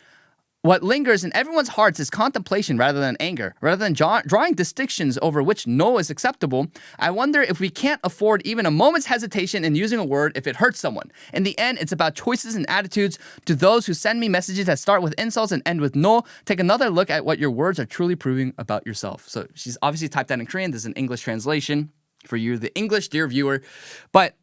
what lingers in everyone's hearts is contemplation rather than anger. Rather than drawing distinctions over which no is acceptable, I wonder if we can't afford even a moment's hesitation in using a word if it hurts someone. In the end, it's about choices and attitudes. To those who send me messages that start with insults and end with no, take another look at what your words are truly proving about yourself. So she's obviously typed that in Korean. This is an English translation for you, the English, dear viewer. But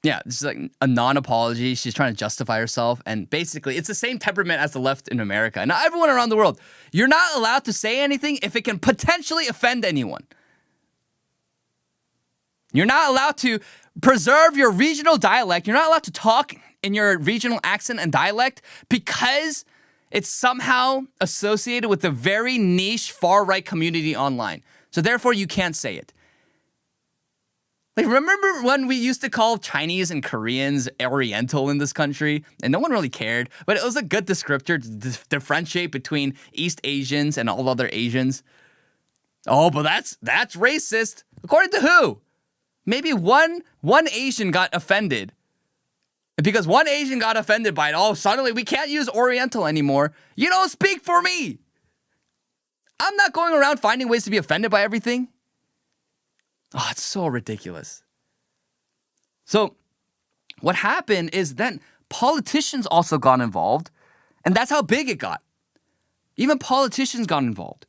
yeah, this is like a non-apology. She's trying to justify herself. And basically, it's the same temperament as the left in America. And everyone around the world, you're not allowed to say anything if it can potentially offend anyone. You're not allowed to preserve your regional dialect. You're not allowed to talk in your regional accent and dialect because it's somehow associated with a very niche far-right community online. So therefore, you can't say it. Like, remember when we used to call Chinese and Koreans Oriental in this country? And no one really cared, but it was a good descriptor to differentiate between East Asians and all other Asians. Oh, but that's racist. According to who? Maybe one Asian got offended. Because one Asian got offended by it, oh, suddenly we can't use Oriental anymore. You don't speak for me. I'm not going around finding ways to be offended by everything. Oh, it's so ridiculous. So what happened is then politicians also got involved, and that's how big it got. Even politicians got involved.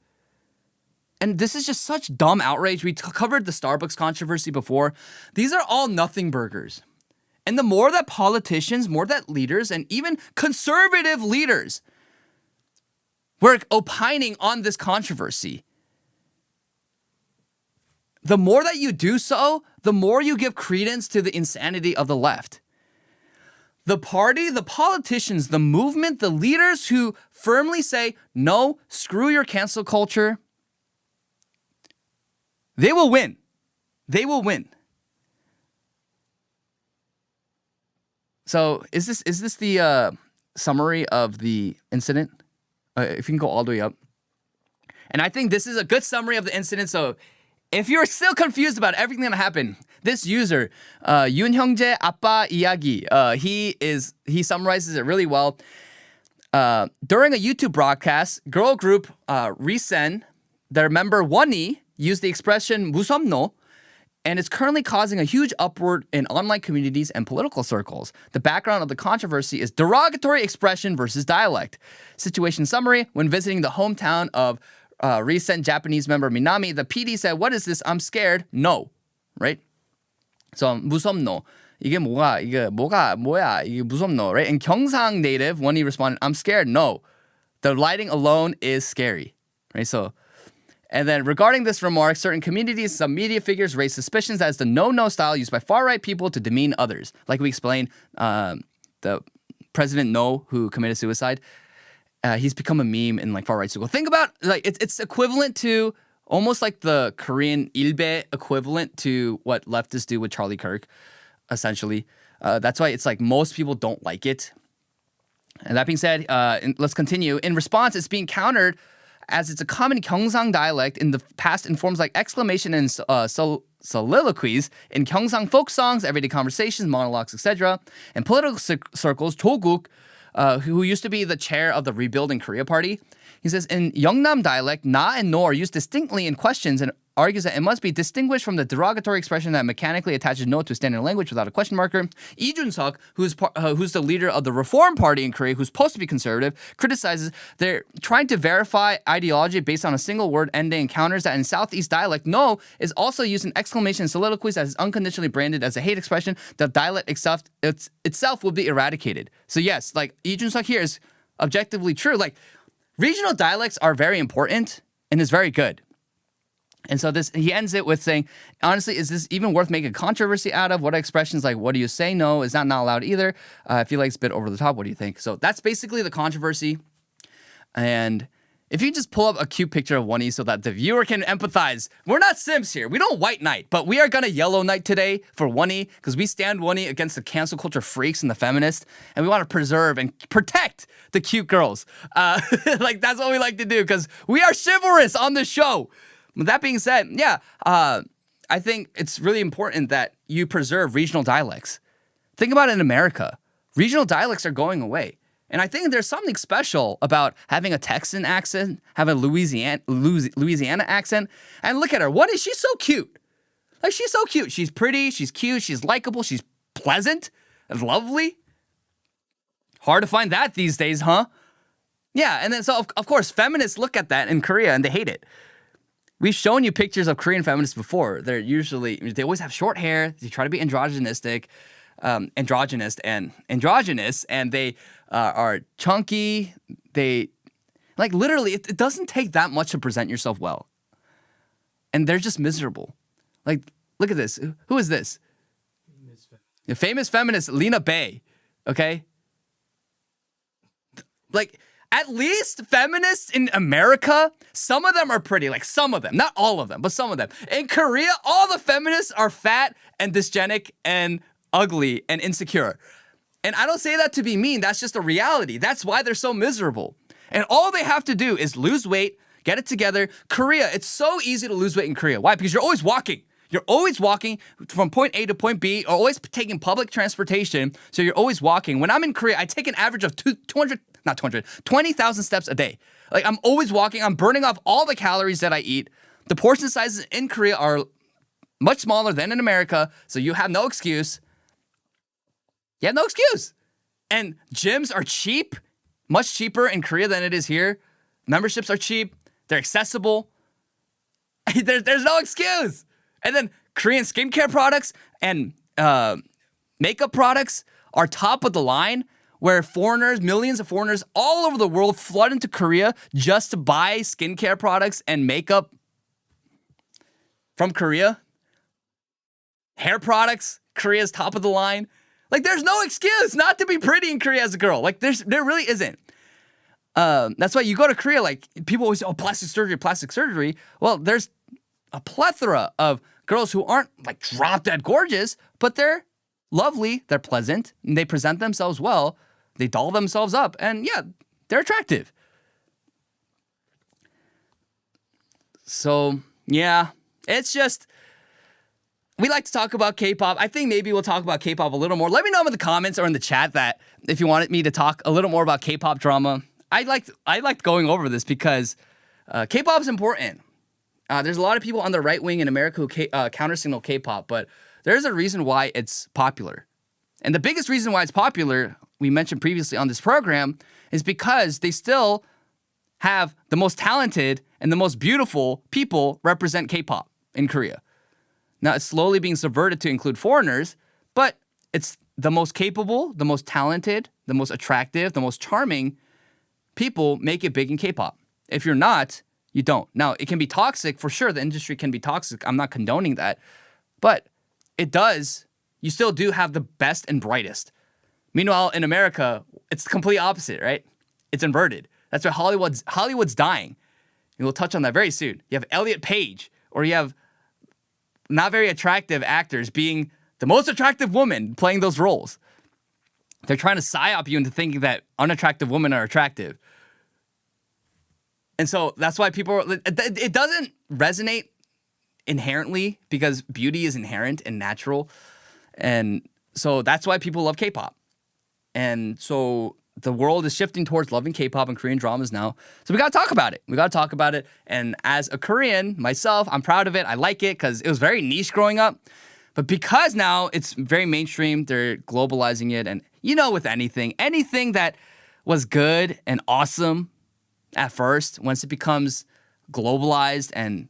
And this is just such dumb outrage. We covered the Starbucks controversy before. These are all nothing burgers. And the more that politicians, more that leaders, and even conservative leaders were opining on this controversy, the more that you do so, the more you give credence to the insanity of the left. The party, the politicians, the movement, the leaders who firmly say, no, screw your cancel culture, they will win. They will win. So is this the summary of the incident? If you can go all the way up. And I think this is a good summary of the incident. So if you're still confused about everything that happened, this user, 윤형제 아빠 이야기, he summarizes it really well. During a YouTube broadcast, girl group RESCENE, their member Woni used the expression 무섭노, and it's currently causing a huge uproar in online communities and political circles. The background of the controversy is derogatory expression versus dialect. Situation summary: when visiting the hometown of recent Japanese member Minami, the PD said, "What is this? I'm scared." No, right? So 무섭노. 이게 뭐야? 이게 무섭노, right? And 경상 native, when he responded, "I'm scared." No, the lighting alone is scary, right? So. And then regarding this remark, certain communities, some media figures raise suspicions that it's the no-no style used by far-right people to demean others. Like we explained, the President No, who committed suicide, he's become a meme in like far-right circles. Think about, like, it's equivalent to almost like the Korean ilbe equivalent to what leftists do with Charlie Kirk, essentially. That's why it's like most people don't like it. And that being said, let's continue. In response, it's being countered as it's a common Gyeongsang dialect in the past in forms like exclamation and soliloquies in Gyeongsang folk songs, everyday conversations, monologues, etc. In political circles, Joguk, who used to be the chair of the Rebuilding Korea Party, he says, in Yeongnam dialect, na and no are used distinctly in questions and argues that it must be distinguished from the derogatory expression that mechanically attaches no to standard language without a question marker. Lee Jun-suk, who's the leader of the Reform Party in Korea, who's supposed to be conservative, criticizes they're trying to verify ideology based on a single word ending and counters that in Southeast dialect, no is also used in exclamation and soliloquies that is unconditionally branded as a hate expression. The dialect itself will be eradicated. So yes, like Lee Jun-suk here is objectively true. Like regional dialects are very important and is very good. And so he ends it with saying, honestly, is this even worth making controversy out of? What are expressions like, what do you say? No, is not allowed either. I feel like it's a bit over the top. What do you think? So that's basically the controversy. And if you just pull up a cute picture of Woni so that the viewer can empathize. We're not simps here. We don't white knight, but we are going to yellow knight today for Woni because we stand Woni against the cancel culture freaks and the feminists. And we want to preserve and protect the cute girls. Like that's what we like to do because we are chivalrous on this show. With that being said, yeah, I think it's really important that you preserve regional dialects. Think about it in America. Regional dialects are going away. And I think there's something special about having a Texan accent, having a Louisiana accent. And look at her. What is she so cute? Like, she's so cute. She's pretty. She's cute. She's likable. She's pleasant and lovely. Hard to find that these days, huh? Yeah, and then so, of course, feminists look at that in Korea and they hate it. We've shown you pictures of Korean feminists before. They always have short hair. They try to be androgynous, and they are chunky. They, like, literally, it doesn't take that much to present yourself well. And they're just miserable. Like, look at this. Who is this? The famous feminist, Lena Bay. Okay? Like, at least feminists in America, some of them are pretty. Like, some of them. Not all of them, but some of them. In Korea, all the feminists are fat and dysgenic and ugly and insecure. And I don't say that to be mean. That's just a reality. That's why they're so miserable. And all they have to do is lose weight, get it together. Korea, it's so easy to lose weight in Korea. Why? Because you're always walking. You're always walking from point A to point B, or always taking public transportation. So you're always walking. When I'm in Korea, I take an average of 20,000 steps a day. Like, I'm always walking. I'm burning off all the calories that I eat. The portion sizes in Korea are much smaller than in America. So you have no excuse. You have no excuse. And gyms are cheap, much cheaper in Korea than it is here. Memberships are cheap. They're accessible. There's no excuse. And then Korean skincare products and makeup products are top of the line, where foreigners, millions of foreigners all over the world flood into Korea just to buy skincare products and makeup from Korea. Hair products, Korea's top of the line. Like, there's no excuse not to be pretty in Korea as a girl. Like, there really isn't. That's why you go to Korea, like, people always say, oh, plastic surgery. Well, there's a plethora of girls who aren't, like, drop-dead gorgeous, but they're lovely, they're pleasant, and they present themselves well. They doll themselves up, and yeah, they're attractive. So, yeah, it's just, we like to talk about K-pop. I think maybe we'll talk about K-pop a little more. Let me know in the comments or in the chat that if you wanted me to talk a little more about K-pop drama. I liked going over this because K-pop is important. There's a lot of people on the right wing in America who counter-signal K-pop, but there's a reason why it's popular. And the biggest reason why it's popular, we mentioned previously on this program, is because they still have the most talented and the most beautiful people represent K-pop in Korea. Now, it's slowly being subverted to include foreigners, but it's the most capable, the most talented, the most attractive, the most charming people make it big in K-pop. If you're not, you don't. Now, it can be toxic, for sure. The industry can be toxic. I'm not condoning that. But it does, you still do have the best and brightest. Meanwhile, in America, it's the complete opposite, right? It's inverted. That's why Hollywood's dying. And we'll touch on that very soon. You have Elliot Page, or you have not very attractive actors being the most attractive woman playing those roles. They're trying to psyop you into thinking that unattractive women are attractive. And so that's why it doesn't resonate inherently because beauty is inherent and natural. And so that's why people love K-pop. And so the world is shifting towards loving K-pop and Korean dramas now. So we got to talk about it. We got to talk about it. And as a Korean myself, I'm proud of it. I like it because it was very niche growing up. But because now it's very mainstream, they're globalizing it. And with anything that was good and awesome at first, once it becomes globalized and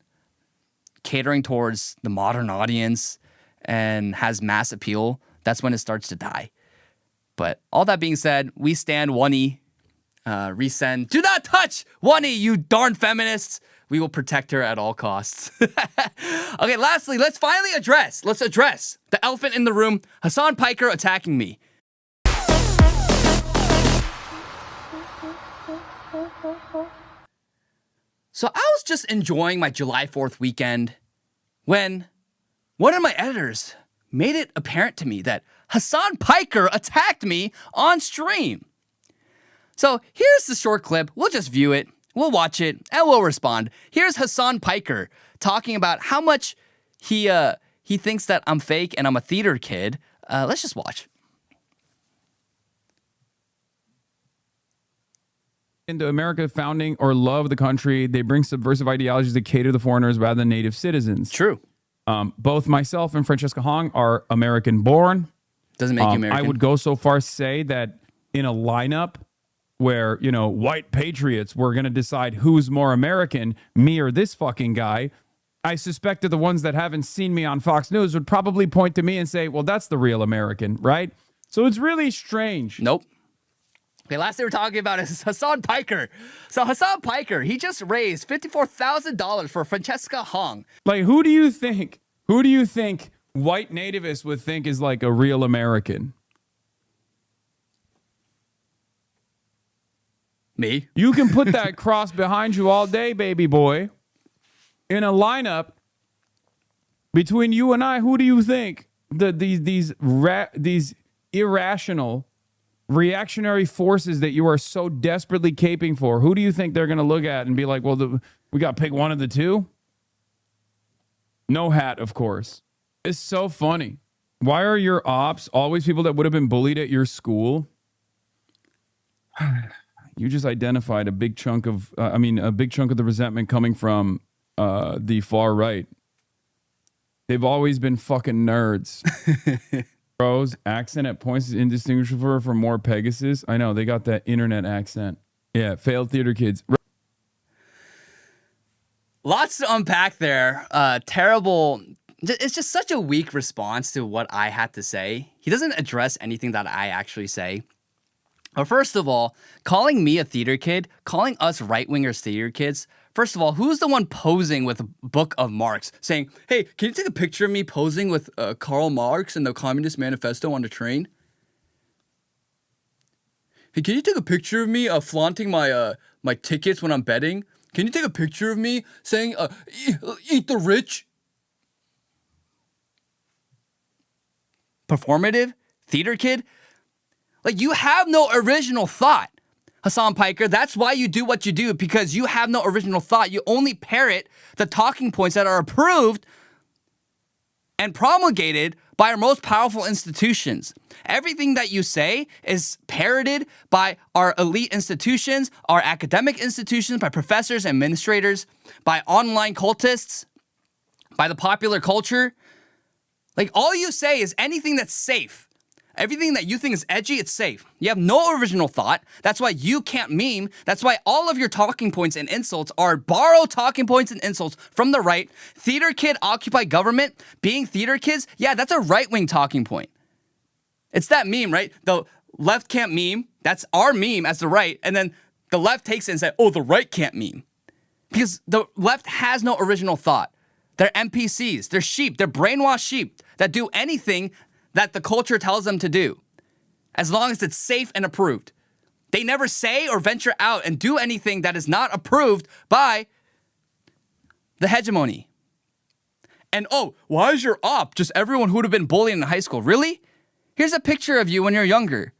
catering towards the modern audience and has mass appeal, that's when it starts to die. But all that being said, we stand Woni, RESCENE. Do not touch Woni, you darn feminists. We will protect her at all costs. Okay, lastly, let's address the elephant in the room, Hasan Piker attacking me. So I was just enjoying my July 4th weekend when one of my editors made it apparent to me that Hasan Piker attacked me on stream. So here's the short clip. We'll just view it. We'll watch it and we'll respond. Here's Hasan Piker talking about how much he thinks that I'm fake and I'm a theater kid. Let's just watch. Into America founding or love the country, they bring subversive ideologies that cater to foreigners rather than native citizens. True. Both myself and Francesca Hong are American born. Doesn't make you American. I would go so far as to say that in a lineup where, white patriots were going to decide who's more American, me or this fucking guy, I suspect that the ones that haven't seen me on Fox News would probably point to me and say, well, that's the real American, right? So it's really strange. Nope. Okay, last thing we're talking about is Hasan Piker. So Hasan Piker, he just raised $54,000 for Francesca Hong. Like, who do you think white nativists would think is like a real American? Me. You can put that cross behind you all day, baby boy. In a lineup between you and I, who do you think these irrational reactionary forces that you are so desperately caping for, who do you think they're going to look at and be like, well, we got to pick one of the two? No hat, of course. It's so funny. Why are your ops always people that would have been bullied at your school? You just identified a big chunk of the resentment coming from the far right. They've always been fucking nerds. Bros, accent at points is indistinguishable from more Pegasus. I know, they got that internet accent. Yeah, failed theater kids. Lots to unpack there. Terrible. It's just such a weak response to what I had to say. He doesn't address anything that I actually say. But first of all, calling me a theater kid, calling us right-wingers theater kids, first of all, who's the one posing with a book of Marx saying, hey, can you take a picture of me posing with Karl Marx and the Communist Manifesto on the train? Hey, can you take a picture of me flaunting my my tickets when I'm betting? Can you take a picture of me saying, eat the rich? Performative? Theater kid? Like, you have no original thought. Hasan Piker, that's why you do what you do, because you have no original thought. You only parrot the talking points that are approved and promulgated by our most powerful institutions. Everything that you say is parroted by our elite institutions, our academic institutions, by professors, administrators, by online cultists, by the popular culture. Like, all you say is anything that's safe. Everything that you think is edgy, it's safe. You have no original thought. That's why you can't meme. That's why all of your talking points and insults are borrowed talking points and insults from the right. Theater kid, occupy government, being theater kids, yeah, that's a right-wing talking point. It's that meme, right? The left can't meme. That's our meme as the right. And then the left takes it and says, oh, the right can't meme. Because the left has no original thought. They're NPCs. They're sheep. They're brainwashed sheep that do anything that the culture tells them to do, as long as it's safe and approved. They never say or venture out and do anything that is not approved by the hegemony. And oh, why is your op just everyone who would have been bullied in high school? Really? Here's a picture of you when you're younger.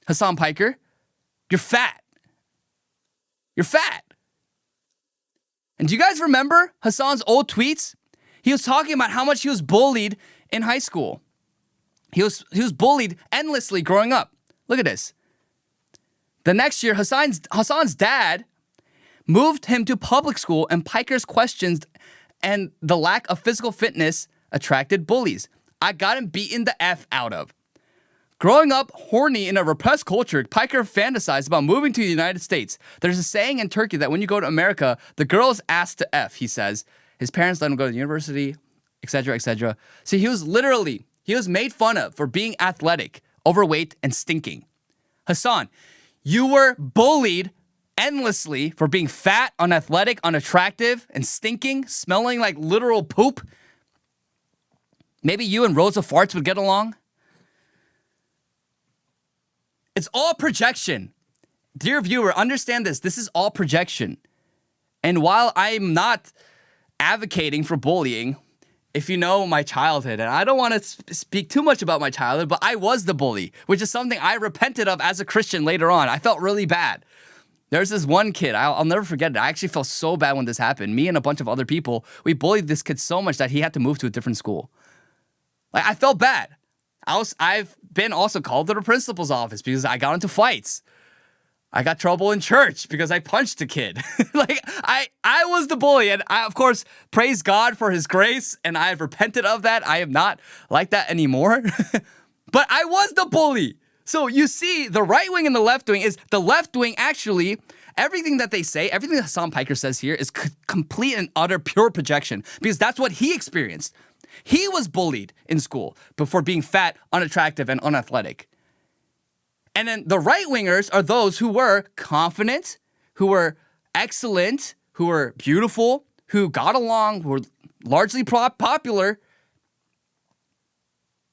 Hasan Piker, you're fat. You're fat. And do you guys remember Hasan's old tweets? He was talking about how much he was bullied in high school. He was bullied endlessly growing up. Look at this. The next year, Hasan's dad moved him to public school, and Piker's questions and the lack of physical fitness attracted bullies. I got him beaten the F out of. Growing up horny in a repressed culture, Piker fantasized about moving to the United States. There's a saying in Turkey that when you go to America, the girl is asked to F, he says. His parents let him go to the university, etc., etc. So he was made fun of for being athletic, overweight, and stinking. Hasan, you were bullied endlessly for being fat, unathletic, unattractive, and stinking, smelling like literal poop. Maybe you and Rosa Farts would get along. It's all projection. Dear viewer, understand this. This is all projection. And while I'm not advocating for bullying, if you know my childhood, and I don't want to speak too much about my childhood, but I was the bully, which is something I repented of as a Christian later on. I felt really bad. There's this one kid, I'll never forget it. I actually felt so bad when this happened. Me and a bunch of other people, we bullied this kid so much that he had to move to a different school. Like, I felt bad. I've been also called to the principal's office because I got into fights. I got trouble in church because I punched a kid. Like, I was the bully, and I, of course, praise God for his grace, and I have repented of that. I am not like that anymore. But I was the bully. So you see, the right wing and the left wing is the left wing actually, everything that they say, everything that Hasan Piker says here is complete and utter pure projection because that's what he experienced. He was bullied in school before being fat, unattractive, and unathletic. And then the right-wingers are those who were confident, who were excellent, who were beautiful, who got along, who were largely popular.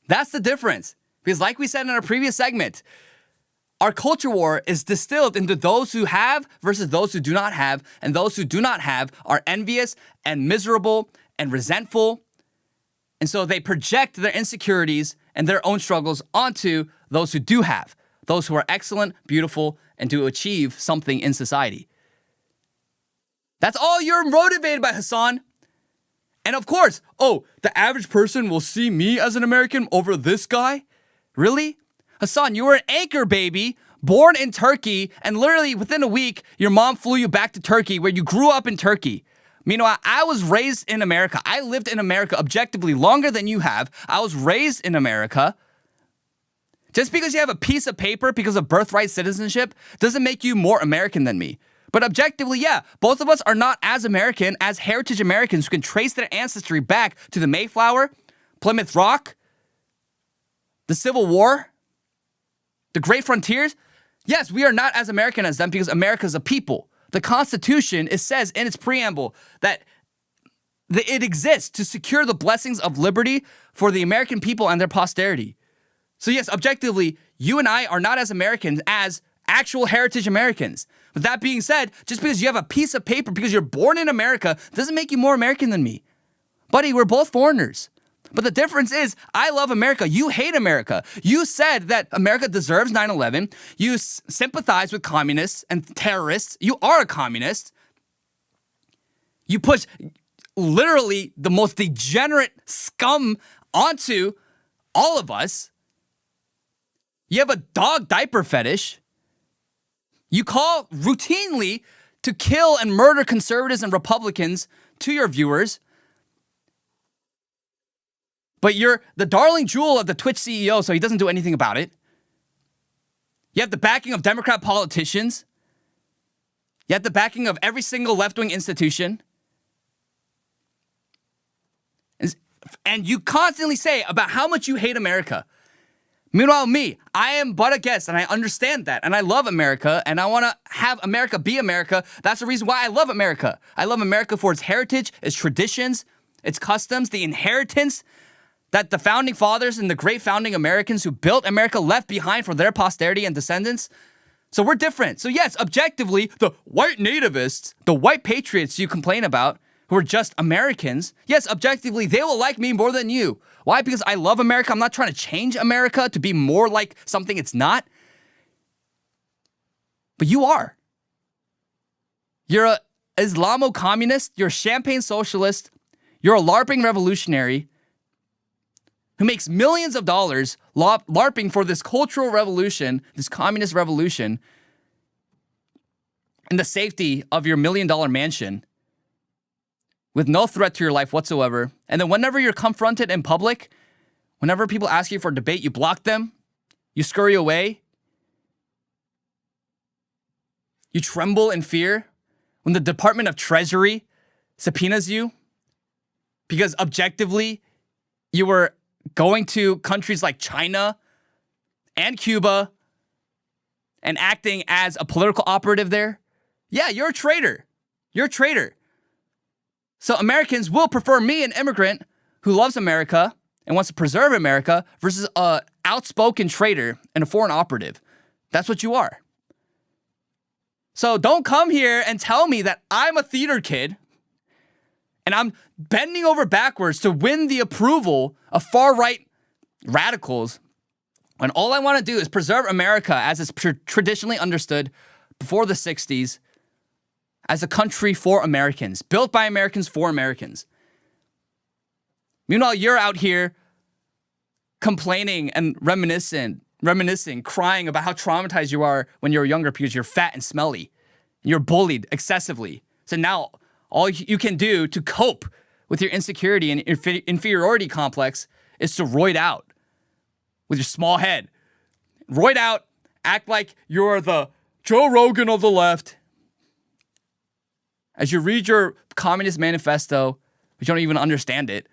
That's the difference. Because like we said in our previous segment, our culture war is distilled into those who have versus those who do not have, and those who do not have are envious and miserable and resentful. And so they project their insecurities and their own struggles onto those who do have, those who are excellent, beautiful, and do achieve something in society. That's all you're motivated by, Hasan. And of course, oh, the average person will see me as an American over this guy? Really? Hasan, you were an anchor baby, born in Turkey, and literally within a week, your mom flew you back to Turkey where you grew up in Turkey. Meanwhile, I was raised in America. I lived in America objectively longer than you have. I was raised in America. Just because you have a piece of paper because of birthright citizenship doesn't make you more American than me. But objectively, yeah, both of us are not as American as heritage Americans who can trace their ancestry back to the Mayflower, Plymouth Rock, the Civil War, the Great Frontiers. Yes, we are not as American as them because America is a people. The Constitution, it says in its preamble that it exists to secure the blessings of liberty for the American people and their posterity. So yes, objectively, you and I are not as Americans as actual heritage Americans. But that being said, just because you have a piece of paper, because you're born in America, doesn't make you more American than me. Buddy, we're both foreigners. But the difference is, I love America. You hate America. You said that America deserves 9/11. You sympathize with communists and terrorists. You are a communist. You push literally the most degenerate scum onto all of us. You have a dog diaper fetish. You call routinely to kill and murder conservatives and Republicans to your viewers. But you're the darling jewel of the Twitch CEO, so he doesn't do anything about it. You have the backing of Democrat politicians. You have the backing of every single left-wing institution. And you constantly say about how much you hate America. Meanwhile, me, I am but a guest, and I understand that. And I love America, and I want to have America be America. That's the reason why I love America. I love America for its heritage, its traditions, its customs, the inheritance that the founding fathers and the great founding Americans who built America left behind for their posterity and descendants. So we're different. So yes, objectively, the white nativists, the white patriots you complain about, who are just Americans, yes, objectively, they will like me more than you. Why? Because I love America. I'm not trying to change America to be more like something it's not. But you are. You're a Islamo-communist. You're a champagne socialist. You're a LARPing revolutionary who makes millions of dollars LARPing for this cultural revolution, this communist revolution, in the safety of your $1 million mansion with no threat to your life whatsoever. And then whenever you're confronted in public, whenever people ask you for a debate, you block them, you scurry away, you tremble in fear when the Department of Treasury subpoenas you because objectively you were going to countries like China and Cuba and acting as a political operative there. Yeah, you're a traitor. You're a traitor. So Americans will prefer me, an immigrant who loves America and wants to preserve America, versus an outspoken traitor and a foreign operative. That's what you are. So don't come here and tell me that I'm a theater kid and I'm bending over backwards to win the approval of far-right radicals when all I want to do is preserve America as it's traditionally understood before the 60s as a country for Americans, built by Americans for Americans. Meanwhile, you're out here complaining and reminiscing, crying about how traumatized you are when you were younger because you're fat and smelly. And you're bullied excessively. So now all you can do to cope with your insecurity and inferiority complex is to roid out with your small head. Roid out, act like you're the Joe Rogan of the left. As you read your Communist Manifesto, but you don't even understand it.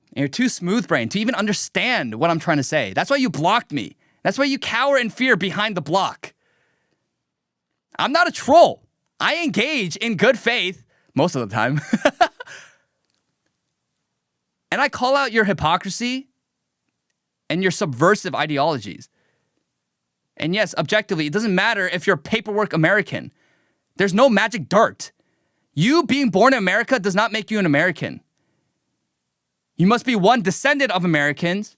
And you're too smooth-brained to even understand what I'm trying to say. That's why you blocked me. That's why you cower in fear behind the block. I'm not a troll. I engage in good faith most of the time. And I call out your hypocrisy and your subversive ideologies. And yes, objectively, it doesn't matter if you're paperwork American. There's no magic dart. You being born in America does not make you an American. You must be one descendant of Americans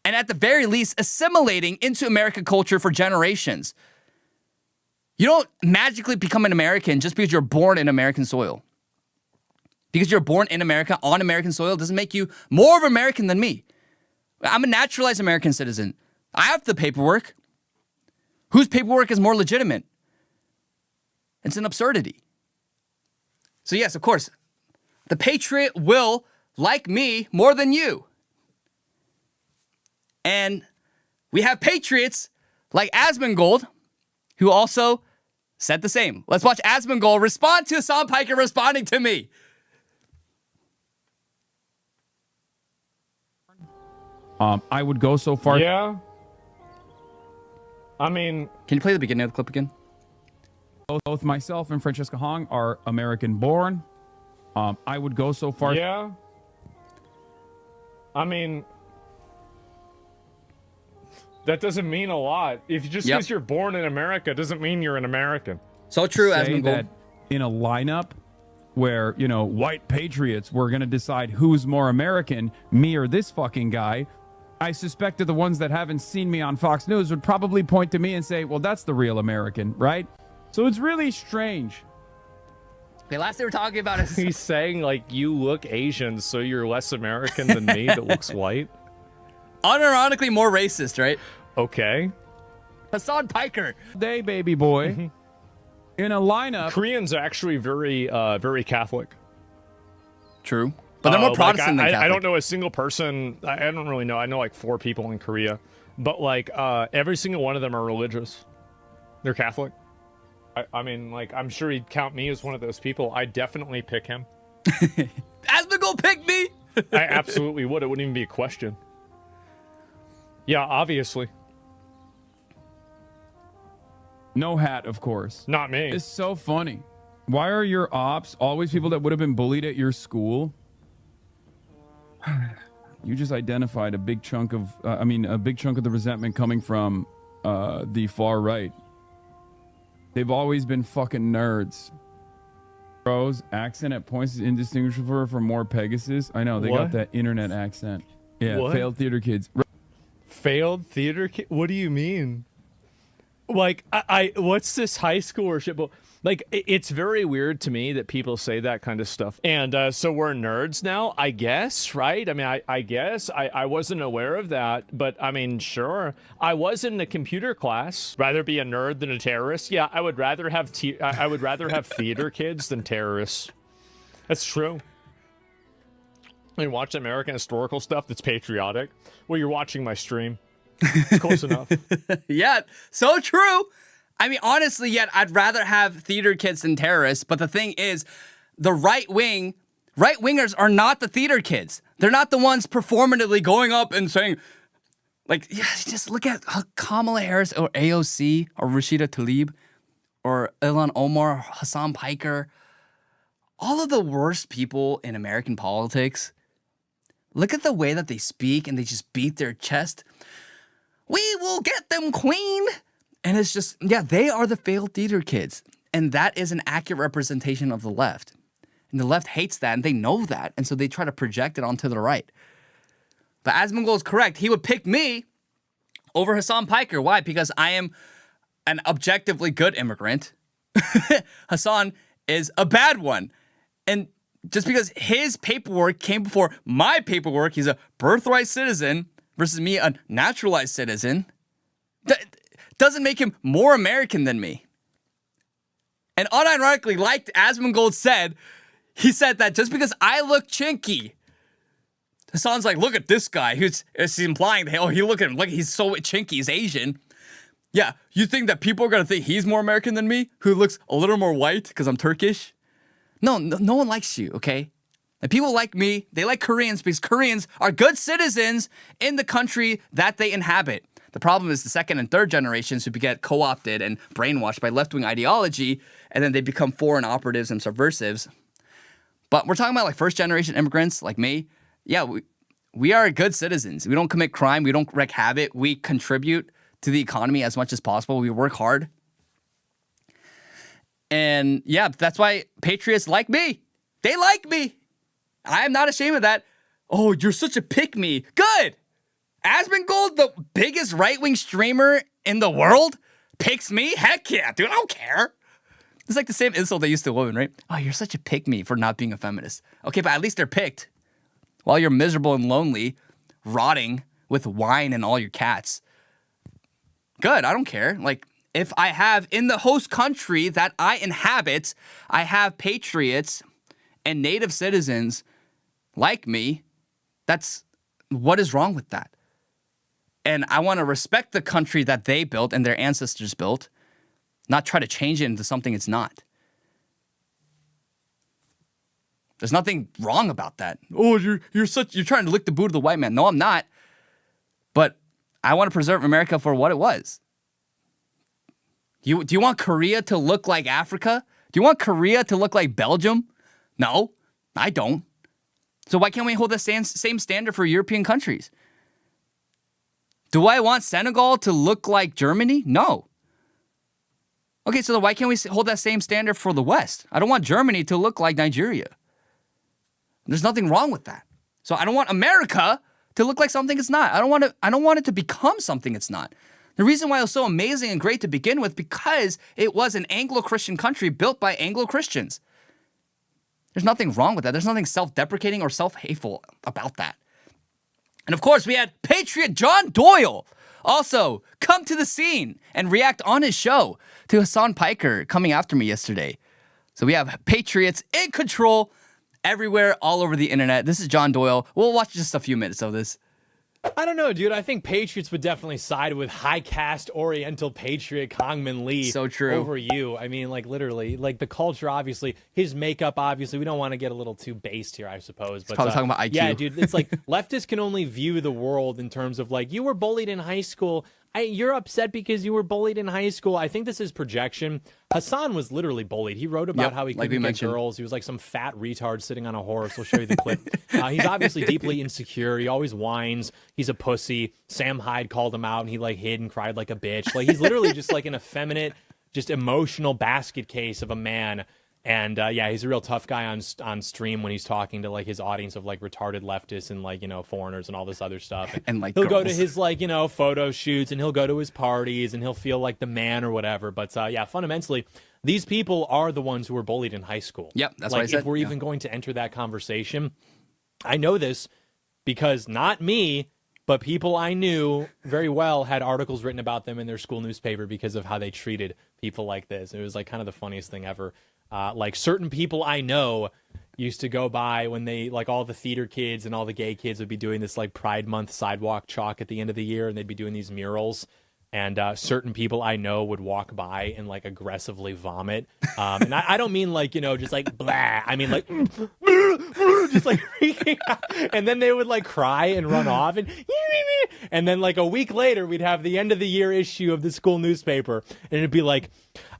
and at the very least assimilating into American culture for generations. You don't magically become an American just because you're born in American soil. Because you're born in America on American soil doesn't make you more of an American than me. I'm a naturalized American citizen. I have the paperwork. Whose paperwork is more legitimate? It's an absurdity. So yes, of course, the patriot will like me more than you. And we have patriots like Asmongold who also said the same. Let's watch Asmongold respond to Hasan Piker responding to me. I would go so far. Yeah. I mean, can you play the beginning of the clip again? Both myself and Francesca Hong are American born. I would go so far. Yeah. I mean, that doesn't mean a lot. If just because you're born in America doesn't mean you're an American. So true, Say Asmongold. that in a lineup where, you know, white patriots were going to decide who's more American, me or this fucking guy, I suspect that the ones that haven't seen me on Fox News would probably point to me and say, well, that's the real American, right? So it's really strange. The last they were talking about is He's saying, like, you look Asian, so you're less American than me that looks white. unironically more racist, right? Okay. Hasan Piker. Day, baby boy. In a lineup. Koreans are actually very, very Catholic. True. But they're more Protestant than Catholic. I don't know a single person. I don't really know. I know like 4 people in Korea. But like every single one of them are religious. They're Catholic. I mean, like, I'm sure he'd count me as one of those people. I'd definitely pick him. Asmongold pick me! I absolutely would. It wouldn't even be a question. Yeah, obviously. No hat, of course. Not me. It's so funny. Why are your ops always people that would have been bullied at your school? You just identified a big chunk of, a big chunk of the resentment coming from the far right. They've always been fucking nerds. Bros, accent at points is indistinguishable from more Pegasus. I know, they got that internet accent. Yeah, What? failed theater kids. Failed theater kid? What do you mean? Like, I what's this high school or shit? But like, it's very weird to me that people say that kind of stuff. And so we're nerds now, I guess, right? I mean, I guess I wasn't aware of that, but I mean, sure. I was in a computer class. Rather be a nerd than a terrorist. Yeah, I would rather have theater kids than terrorists. That's true. I mean, watch American historical stuff that's patriotic. Well, you're watching my stream. It's close enough. Yeah, so true. I mean, honestly, yet I'd rather have theater kids than terrorists. But the thing is, the right-wingers are not the theater kids. They're not the ones performatively going up and saying, like, yeah, just look at Kamala Harris or AOC or Rashida Tlaib or Ilhan Omar or Hasan Piker. All of the worst people in American politics. Look at the way that they speak and they just beat their chest. We will get them, queen. And it's just, yeah, they are the failed theater kids. And that is an accurate representation of the left. And the left hates that, and they know that. And so they try to project it onto the right. But Asmongold is correct. He would pick me over Hasan Piker. Why? Because I am an objectively good immigrant. Hasan is a bad one. And just because his paperwork came before my paperwork, he's a birthright citizen versus me, a naturalized citizen, doesn't make him more American than me. And unironically, like Asmongold said, he said that just because I look chinky, Hasan's like, look at this guy. He's implying that, oh, look at him, look, he's so chinky, he's Asian. Yeah, you think that people are gonna think he's more American than me, who looks a little more white because I'm Turkish? No one likes you, okay? And people like me, they like Koreans because Koreans are good citizens in the country that they inhabit. The problem is the second and third generations who get co-opted and brainwashed by left-wing ideology, and then they become foreign operatives and subversives. But we're talking about like first-generation immigrants like me. Yeah, we are good citizens. We don't commit crime. We don't wreak havoc. We contribute to the economy as much as possible. We work hard. And yeah, that's why patriots like me. They like me. I am not ashamed of that. Oh, you're such a pick-me. Good. Asmongold, the biggest right-wing streamer in the world, picks me? Heck yeah, dude, I don't care. It's like the same insult they used to women, right? Oh, you're such a pick-me for not being a feminist. Okay, but at least they're picked. While you're miserable and lonely, rotting with wine and all your cats. Good, I don't care. Like, if I have in the host country that I inhabit, I have patriots and native citizens like me, what is wrong with that? And I want to respect the country that they built and their ancestors built, not try to change it into something it's not. There's nothing wrong about that. Oh, you're trying to lick the boot of the white man. No, I'm not. But I want to preserve America for what it was. Do you want Korea to look like Africa? Do you want Korea to look like Belgium? No, I don't. So why can't we hold the same standard for European countries? Do I want Senegal to look like Germany? No. Okay, so then why can't we hold that same standard for the West? I don't want Germany to look like Nigeria. There's nothing wrong with that. So I don't want America to look like something it's not. I don't want it to become something it's not. The reason why it was so amazing and great to begin with, because it was an Anglo-Christian country built by Anglo-Christians. There's nothing wrong with that. There's nothing self-deprecating or self-hateful about that. And of course, we had Patriot John Doyle also come to the scene and react on his show to Hasan Piker coming after me yesterday. So we have Patriots in control everywhere, all over the internet. This is John Doyle. We'll watch just a few minutes of this. I don't know, dude. I think Patriots would definitely side with high caste Oriental patriot Kangmin Lee So true. over you. I mean, like literally, like the culture, obviously, his makeup, obviously. We don't want to get a little too based here, I suppose. But Probably talking about IQ. Yeah, dude. It's like leftists can only view the world in terms of like you were bullied in high school. You're upset because you were bullied in high school. I think this is projection. Hasan was literally bullied. He wrote about how he couldn't get girls. He was like some fat retard sitting on a horse. We'll show you the clip. He's obviously deeply insecure. He always whines. He's a pussy. Sam Hyde called him out, and he like hid and cried like a bitch. Like he's literally just like an effeminate, just emotional basket case of a man. And yeah, he's a real tough guy on stream when he's talking to like his audience of like retarded leftists and like, you know, foreigners and all this other stuff. And like he'll go to girls. his like, you know, photo shoots and he'll go to his parties and he'll feel like the man or whatever. But yeah, fundamentally, these people are the ones who were bullied in high school. Yep, that's like what I said. if we're even going to enter that conversation, I know this because not me, but people I knew very well had articles written about them in their school newspaper because of how they treated people like this. It was like kind of the funniest thing ever. Like certain people I know used to go by when they like all the theater kids and all the gay kids would be doing this like Pride Month sidewalk chalk at the end of the year, and they'd be doing these murals. And certain people I know would walk by and like aggressively vomit. And I don't mean like, you know, just like blah. I mean like just like freaking out. And then they would like cry and run off. And then like a week later, we'd have the end of the year issue of the school newspaper. And it'd be like,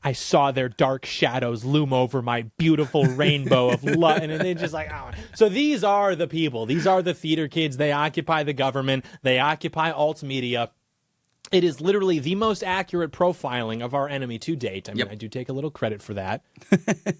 I saw their dark shadows loom over my beautiful rainbow of love. And they just like, oh. So these are the people. These are the theater kids. They occupy the government. They occupy alt media. It is literally the most accurate profiling of our enemy to date. I mean, I do take a little credit for that.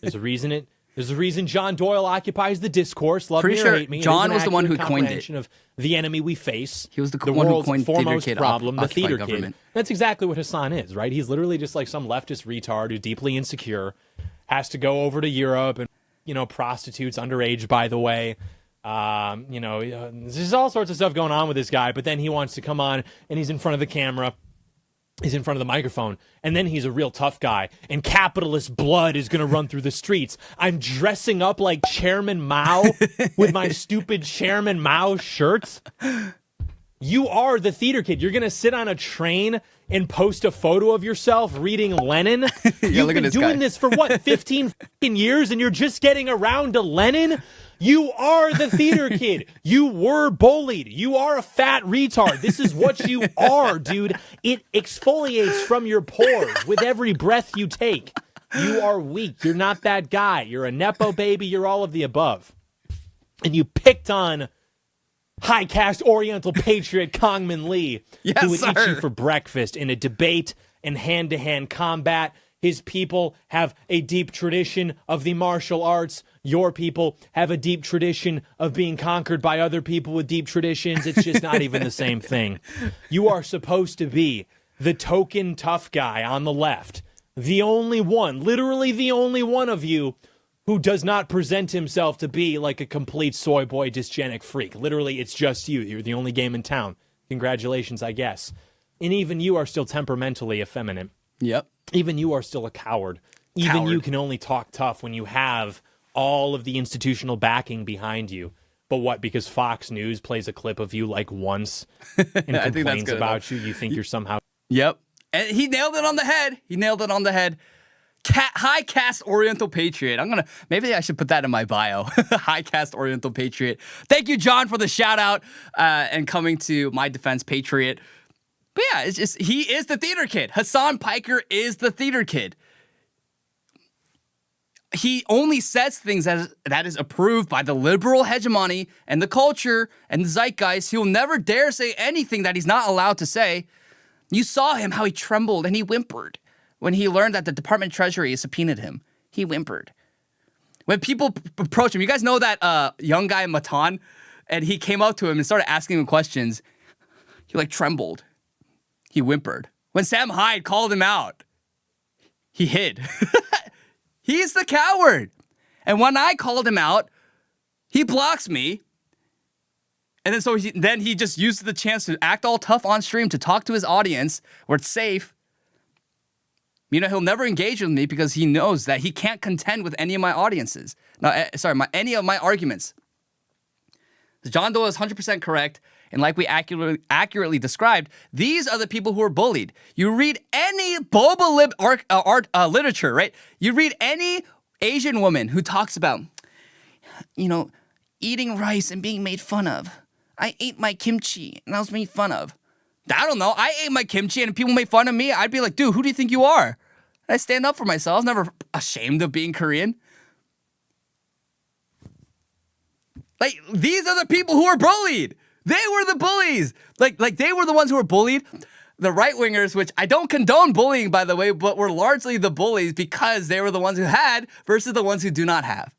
There's a reason John Doyle occupies the discourse. Love Pretty me sure or hate me. John was the one who accurate coined it. comprehension of the enemy we face. He was the the one who world's coined theater foremost kid, problem, the occupied theater government. kid. That's exactly what Hasan is, right? He's literally just like some leftist retard who's deeply insecure, has to go over to Europe and, you know, prostitutes underage, by the way. You know, there's all sorts of stuff going on with this guy, but then he wants to come on and he's in front of the camera. He's in front of the microphone, and then he's a real tough guy, and capitalist blood is going to run through the streets. I'm dressing up like Chairman Mao with my stupid Chairman Mao shirts. You are the theater kid. You're going to sit on a train and post a photo of yourself reading Lenin? You've look at been this doing guy. this for, what, 15 fucking years, and you're just getting around to Lenin? You are the theater kid. You were bullied. You are a fat retard. This is what you are, dude. It exfoliates from your pores with every breath you take. You are weak. You're not that guy. You're a Nepo baby. You're all of the above. And you picked on high caste Oriental patriot Kangmin Lee, Yes, who would eat sir. you for breakfast in a debate and hand-to-hand combat. His people have a deep tradition of the martial arts. Your people have a deep tradition of being conquered by other people with deep traditions. It's just not even the same thing. You are supposed to be the token tough guy on the left. The only one, literally the only one of you who does not present himself to be like a complete soy boy dysgenic freak. Literally, it's just you. You're the only game in town. Congratulations, I guess. And even you are still temperamentally effeminate. Yep. Even you are still a coward. Even Coward. you can only talk tough when you have all of the institutional backing behind you. But what, because Fox News plays a clip of you like once and I think that's complains good about you, you think you're somehow... Yep. And he nailed it on the head. He nailed it on the head. High caste Oriental Patriot. Maybe I should put that in my bio. High caste Oriental Patriot. Thank you, John, for the shout out and coming to my defense, Patriot. But yeah, it's just, he is the theater kid. Hasan Piker is the theater kid. He only says things that is approved by the liberal hegemony and the culture and the zeitgeist. He'll never dare say anything that he's not allowed to say. You saw him, how he trembled and he whimpered when he learned that the Department of Treasury subpoenaed him. He whimpered. When people approached him, you guys know that young guy Matan, and he came up to him and started asking him questions. He like trembled. He whimpered. When Sam Hyde called him out, he hid. He's the coward. And when I called him out, he blocks me. And then he just uses the chance to act all tough on stream to talk to his audience where it's safe. You know, he'll never engage with me because he knows that he can't contend with any of my audiences. Any of my arguments. John Doe is 100% correct. And like we accurately described, these are the people who are bullied. You read any boba lib art literature, right? You read any Asian woman who talks about, you know, eating rice and being made fun of. I ate my kimchi and I was made fun of. I don't know. I ate my kimchi and people made fun of me. I'd be like, dude, who do you think you are? I stand up for myself. I was never ashamed of being Korean. Like, these are the people who are bullied. They were the bullies. Like they were the ones who were bullied. The right-wingers, which I don't condone bullying, by the way, but were largely the bullies because they were the ones who had versus the ones who do not have.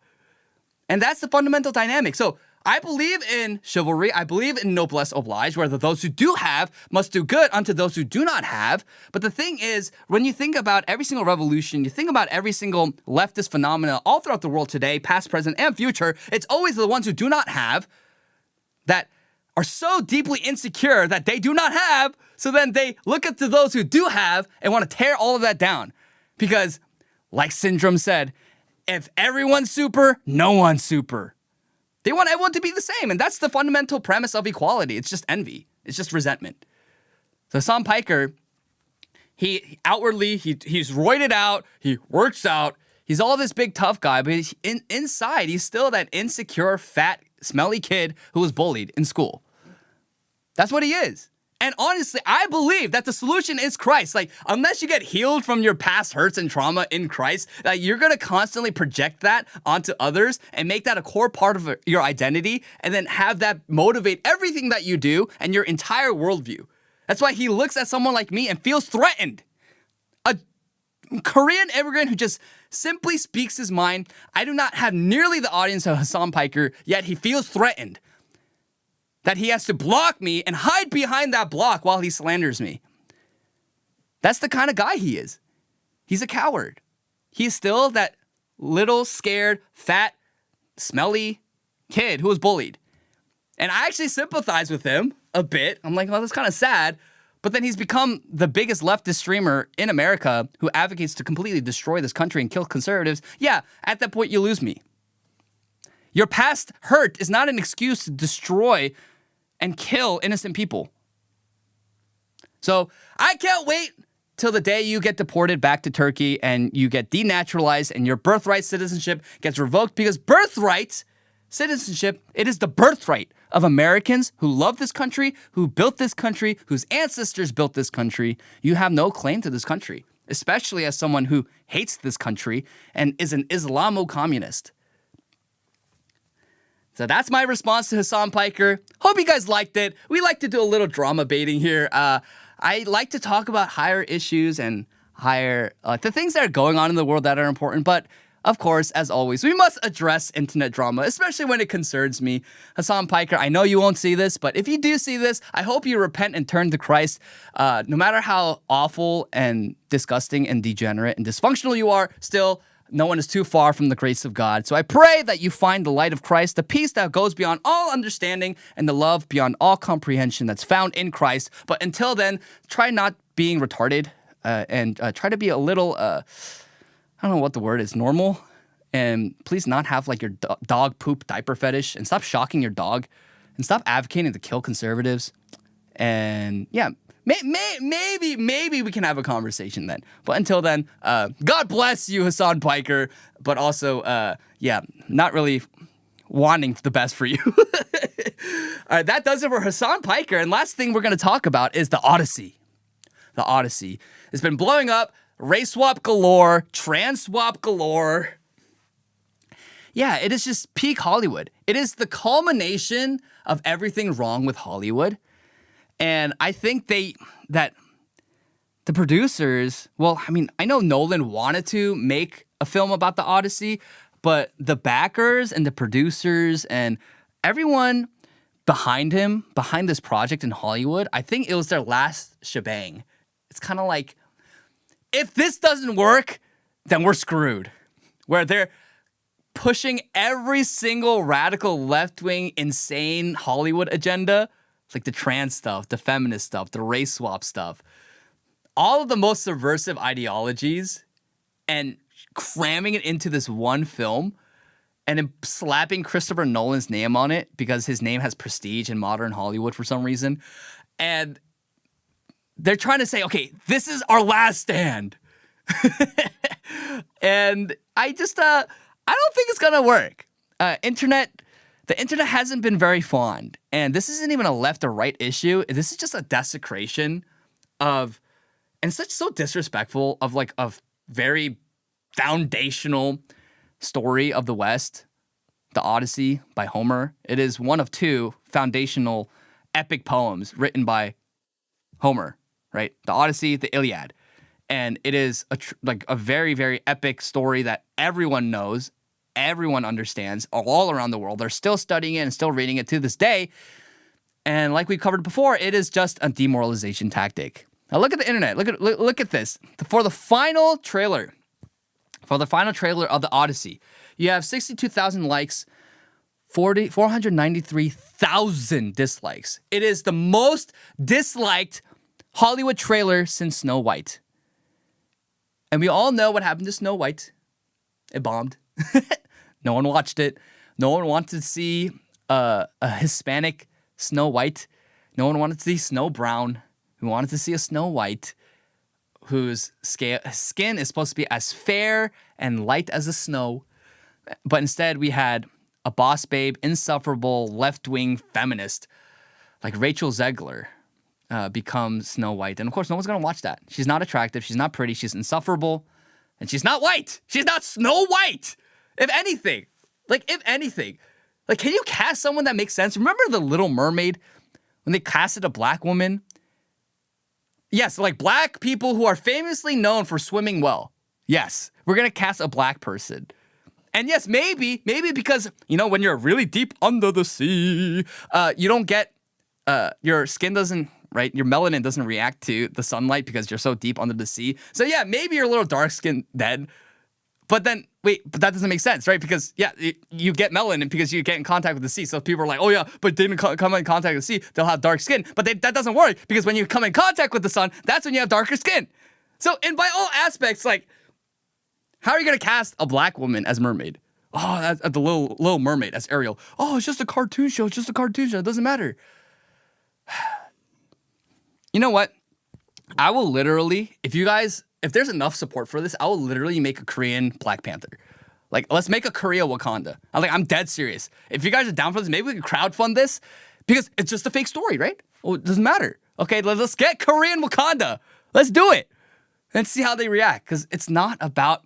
And that's the fundamental dynamic. So I believe in chivalry. I believe in noblesse oblige, where those who do have must do good unto those who do not have. But the thing is, when you think about every single revolution, you think about every single leftist phenomena all throughout the world today, past, present, and future, it's always the ones who do not have that are so deeply insecure that they do not have. So then they look up to those who do have and want to tear all of that down. Because, like Syndrome said, if everyone's super, no one's super. They want everyone to be the same. And that's the fundamental premise of equality. It's just envy. It's just resentment. So Hasan Piker, he's roided out. He works out. He's all this big tough guy. But inside, he's still that insecure, fat, smelly kid who was bullied in school. That's what he is. And honestly, I believe that the solution is Christ. Like, unless you get healed from your past hurts and trauma in Christ, you're going to constantly project that onto others and make that a core part of your identity and then have that motivate everything that you do and your entire worldview. That's why he looks at someone like me and feels threatened. A Korean immigrant who just simply speaks his mind. I do not have nearly the audience of Hasan Piker, yet he feels threatened. That he has to block me and hide behind that block while he slanders me. That's the kind of guy he is. He's a coward. He's still that little, scared, fat, smelly kid who was bullied. And I actually sympathize with him a bit. I'm like, well, that's kind of sad. But then he's become the biggest leftist streamer in America who advocates to completely destroy this country and kill conservatives. Yeah, at that point, you lose me. Your past hurt is not an excuse to destroy and kill innocent people. So I can't wait till the day you get deported back to Turkey and you get denaturalized and your birthright citizenship gets revoked, because birthright citizenship, it is the birthright of Americans who love this country, who built this country, whose ancestors built this country. You have no claim to this country, especially as someone who hates this country and is an Islamo-communist. So that's my response to Hasan Piker. Hope you guys liked it. We like to do a little drama baiting here. I like to talk about higher issues and the things that are going on in the world that are important. But of course, as always, we must address internet drama, especially when it concerns me. Hasan Piker, I know you won't see this, but if you do see this, I hope you repent and turn to Christ. No matter how awful and disgusting and degenerate and dysfunctional you are, still, no one is too far from the grace of God. So I pray that you find the light of Christ, the peace that goes beyond all understanding, and the love beyond all comprehension that's found in Christ. But until then, try not being retarded and try to be a little, I don't know what the word is, normal. And please not have like your dog poop diaper fetish, and stop shocking your dog, and stop advocating to kill conservatives. And yeah, maybe we can have a conversation then. But until then, God bless you, Hasan Piker. But also, not really wanting the best for you. All right, that does it for Hasan Piker. And last thing we're going to talk about is the Odyssey. The Odyssey. It's been blowing up. Race swap galore. Trans swap galore. Yeah, it is just peak Hollywood. It is the culmination of everything wrong with Hollywood. And I think that the producers, well, I mean, I know Nolan wanted to make a film about the Odyssey, but the backers and the producers and everyone behind him, behind this project in Hollywood, I think it was their last shebang. It's kind of like, if this doesn't work, then we're screwed. Where they're pushing every single radical left-wing, insane Hollywood agenda, like the trans stuff, the feminist stuff, the race swap stuff, all of the most subversive ideologies, and cramming it into this one film and then slapping Christopher Nolan's name on it because his name has prestige in modern Hollywood for some reason. And they're trying to say, okay, this is our last stand. And I just, I don't think it's gonna work. The internet hasn't been very fond. And this isn't even a left or right issue. This is just a desecration of, and such so disrespectful of like a very foundational story of the West, the Odyssey by Homer. It is one of two foundational epic poems written by Homer, right? The Odyssey, the Iliad. And it is like a very, very epic story that everyone knows, everyone understands all around the world. They're still studying it and still reading it to this day. And like we covered before, it is just a demoralization tactic. Now look at the internet. Look at this. For the final trailer of the Odyssey, you have 62,000 likes, 493,000 dislikes. It is the most disliked Hollywood trailer since Snow White. And we all know what happened to Snow White. It bombed. No one watched it. No one wanted to see a Hispanic Snow White. No one wanted to see Snow Brown. We wanted to see a Snow White whose skin is supposed to be as fair and light as the snow. But instead, we had a boss babe, insufferable, left-wing feminist like Rachel Zegler become Snow White. And of course, no one's going to watch that. She's not attractive. She's not pretty. She's insufferable. And she's not white. She's not Snow White. If anything. Like, can you cast someone that makes sense? Remember The Little Mermaid when they casted a black woman? Yes, like black people who are famously known for swimming well. Yes, we're going to cast a black person. And yes, maybe because, you know, when you're really deep under the sea, you don't get, your skin doesn't, right? Your melanin doesn't react to the sunlight because you're so deep under the sea. So yeah, maybe you're a little dark skinned then. But then, wait, but that doesn't make sense, right? Because, yeah, you get melanin because you get in contact with the sea. So people are like, oh, yeah, but they didn't come in contact with the sea. They'll have dark skin. But that doesn't work because when you come in contact with the sun, that's when you have darker skin. So, and by all aspects, like, how are you going to cast a black woman as mermaid? Oh, that's the little Mermaid as Ariel. Oh, it's just a cartoon show. It's just a cartoon show. It doesn't matter. You know what? I will literally, if there's enough support for this, I will literally make a Korean Black Panther. Like, let's make a Korea Wakanda. I'm dead serious. If you guys are down for this, maybe we can crowdfund this because it's just a fake story, right? Well, it doesn't matter. Okay, let's get Korean Wakanda. Let's do it. And see how they react because it's not about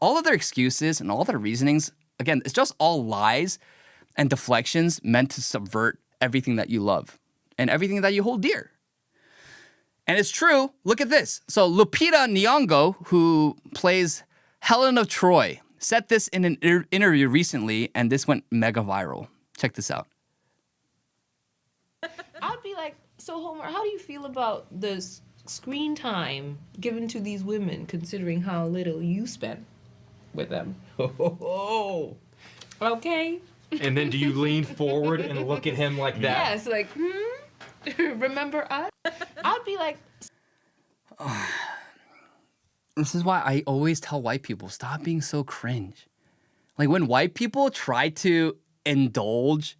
all of their excuses and all their reasonings. Again, it's just all lies and deflections meant to subvert everything that you love and everything that you hold dear. And it's true. Look at this. So Lupita Nyong'o, who plays Helen of Troy, said this in an interview recently, and this went mega viral. Check this out. I'd be like, so Homer, how do you feel about the screen time given to these women, considering how little you spent with them? Oh. Okay. And then do you lean forward and look at him like that? Yes, like, remember us? I'd be like... This is why I always tell white people, stop being so cringe. Like when white people try to indulge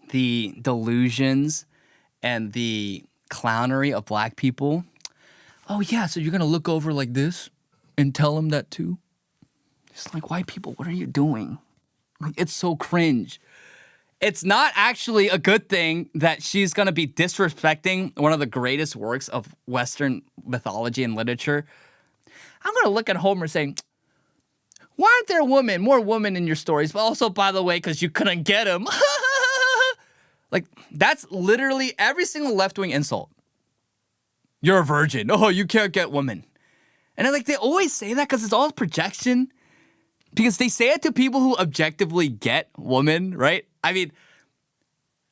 the delusions and the clownery of black people, oh yeah, so you're gonna look over like this and tell them that too? It's like, white people, what are you doing? Like, it's so cringe. It's not actually a good thing that she's going to be disrespecting one of the greatest works of Western mythology and literature. I'm going to look at Homer saying, why aren't there more women in your stories? But also, by the way, because you couldn't get them. Like, that's literally every single left-wing insult you're a virgin. Oh, you can't get women. And like they always say that because it's all projection. Because they say it to people who objectively get women, right? I mean,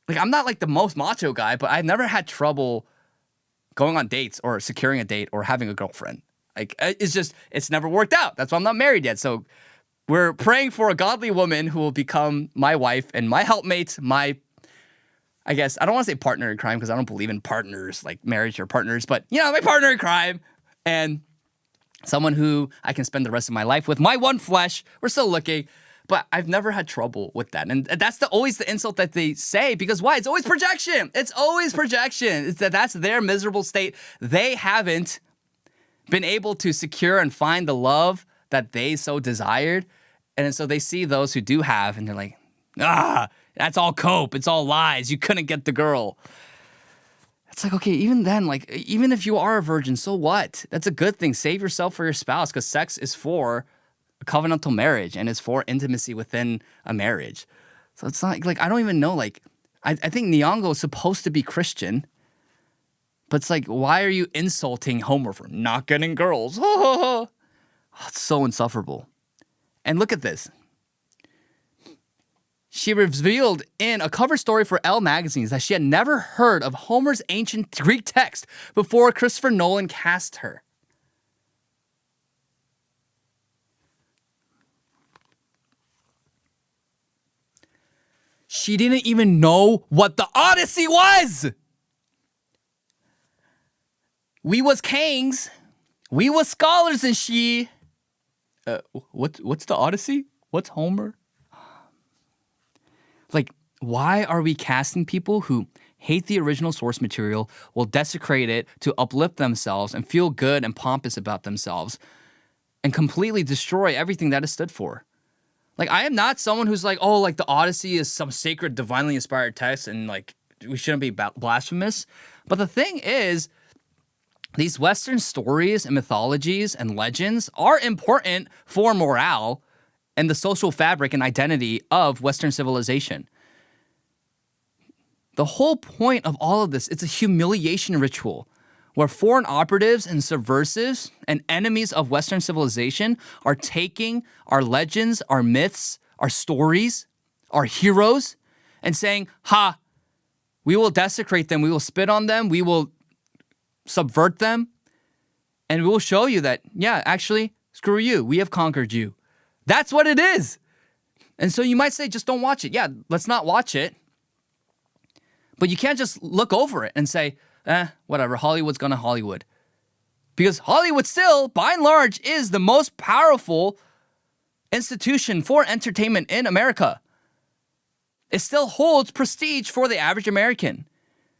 like I'm not like the most macho guy, but I've never had trouble going on dates or securing a date or having a girlfriend. Like it's never worked out. That's why I'm not married yet. So we're praying for a godly woman who will become my wife and my helpmate, I guess, I don't want to say partner in crime because I don't believe in partners, like marriage or partners, but my partner in crime and someone who I can spend the rest of my life with. My one flesh. We're still looking, but I've never had trouble with that. And that's always the insult that they say because why? It's always projection. It's always projection. That's their miserable state. They haven't been able to secure and find the love that they so desired. And so they see those who do have, and they're like, that's all cope. It's all lies. You couldn't get the girl. It's like, okay, even then, like, even if you are a virgin, so what? That's a good thing. Save yourself for your spouse because sex is for a covenantal marriage and it's for intimacy within a marriage. So it's not like, I don't even know, like, I think Nyong'o is supposed to be Christian, but it's like, why are you insulting Homer for not getting girls? Oh, it's so insufferable. And look at this. She revealed in a cover story for Elle magazines that she had never heard of Homer's ancient Greek text before Christopher Nolan cast her. She didn't even know what the Odyssey was. We was kings. We was scholars and she... What's the Odyssey? What's Homer? Like, why are we casting people who hate the original source material, will desecrate it to uplift themselves and feel good and pompous about themselves, and completely destroy everything that it stood for? Like, I am not someone who's like, oh, like the Odyssey is some sacred, divinely inspired text and like we shouldn't be blasphemous. But the thing is, these Western stories and mythologies and legends are important for morale and the social fabric and identity of Western civilization. The whole point of all of this, it's a humiliation ritual where foreign operatives and subversives and enemies of Western civilization are taking our legends, our myths, our stories, our heroes, and saying, ha, we will desecrate them, we will spit on them, we will subvert them, and we will show you that, yeah, actually, screw you, we have conquered you. That's what it is. And so you might say, just don't watch it. Yeah, let's not watch it. But you can't just look over it and say, whatever, Hollywood's gonna Hollywood. Because Hollywood still, by and large, is the most powerful institution for entertainment in America. It still holds prestige for the average American.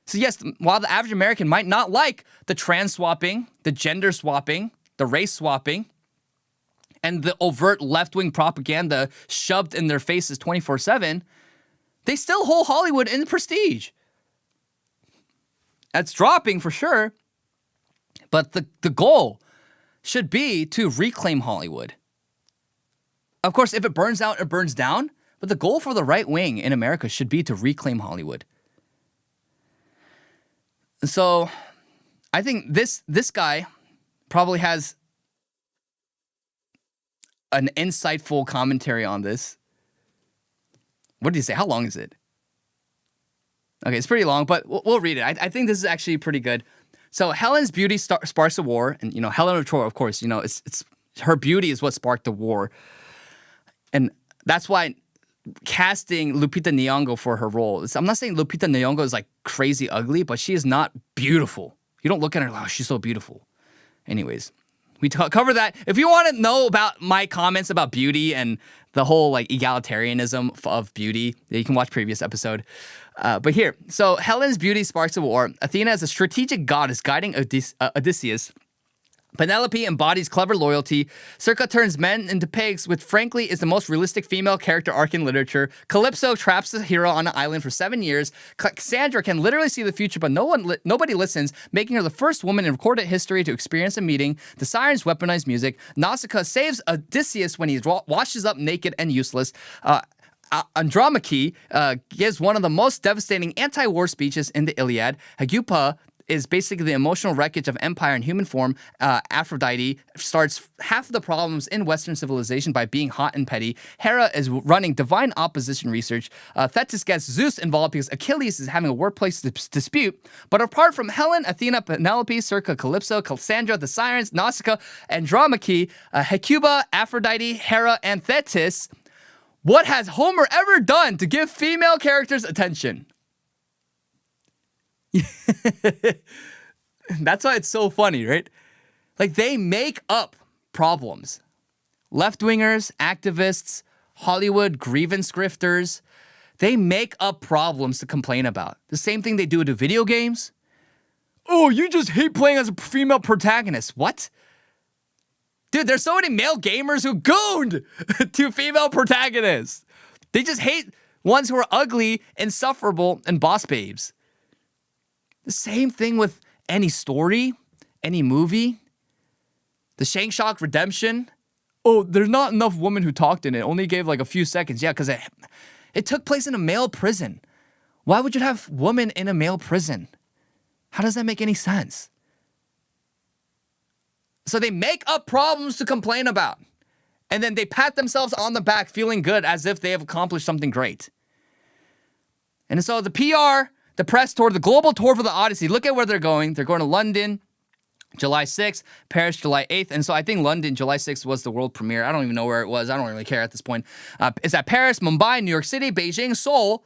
So yes, while the average American might not like the trans swapping, the gender swapping, the race swapping, and the overt left-wing propaganda shoved in their faces 24/7, they still hold Hollywood in prestige. That's dropping for sure, but the goal should be to reclaim Hollywood. Of course, if it burns out, it burns down, but the goal for the right wing in America should be to reclaim Hollywood. So I think this guy probably has an insightful commentary on this. What did he say? How long is it? Okay, it's pretty long, but we'll read it. I think this is actually pretty good. So Helen's beauty sparks a war, and Helen of Troy, of course, it's her beauty is what sparked the war, and that's why casting Lupita Nyong'o for her role. I'm not saying Lupita Nyong'o is like crazy ugly, but she is not beautiful. You don't look at her like, oh, she's so beautiful. Anyways, we cover that. If you want to know about my comments about beauty and the whole like egalitarianism of beauty, you can watch previous episode. But here, so Helen's beauty sparks a war. Athena is a strategic goddess guiding Odysseus. Penelope embodies clever loyalty. Circe turns men into pigs, which frankly is the most realistic female character arc in literature. Calypso traps the hero on an island for 7 years. Cassandra can literally see the future, but nobody listens, making her the first woman in recorded history to experience a meeting. The sirens weaponize music. Nausicaa saves Odysseus when he washes up naked and useless. Andromache gives one of the most devastating anti-war speeches in the Iliad. Hagupa is basically the emotional wreckage of empire in human form. Aphrodite starts half of the problems in Western civilization by being hot and petty. Hera is running divine opposition research. Thetis gets Zeus involved because Achilles is having a workplace dispute. But apart from Helen, Athena, Penelope, Circe, Calypso, Cassandra, the Sirens, Nausicaa, Andromache, Hecuba, Aphrodite, Hera, and Thetis, what has Homer ever done to give female characters attention? That's why it's so funny, right? Like, they make up problems. Left-wingers, activists, Hollywood grievance grifters, they make up problems to complain about. The same thing they do to video games. Oh, you just hate playing as a female protagonist. What? Dude, there's so many male gamers who gooned to female protagonists. They just hate ones who are ugly, insufferable, and boss babes. The same thing with any story, any movie. The Shang-Shock Redemption. Oh, there's not enough women who talked in it. Only gave like a few seconds. Yeah, because it took place in a male prison. Why would you have women in a male prison? How does that make any sense? So they make up problems to complain about. And then they pat themselves on the back feeling good as if they have accomplished something great. And so the PR... the press tour, the global tour for the Odyssey. Look at where they're going. They're going to London, July 6th, Paris, July 8th. And so I think London, July 6th was the world premiere. I don't even know where it was. I don't really care at this point. It's at Paris, Mumbai, New York City, Beijing, Seoul.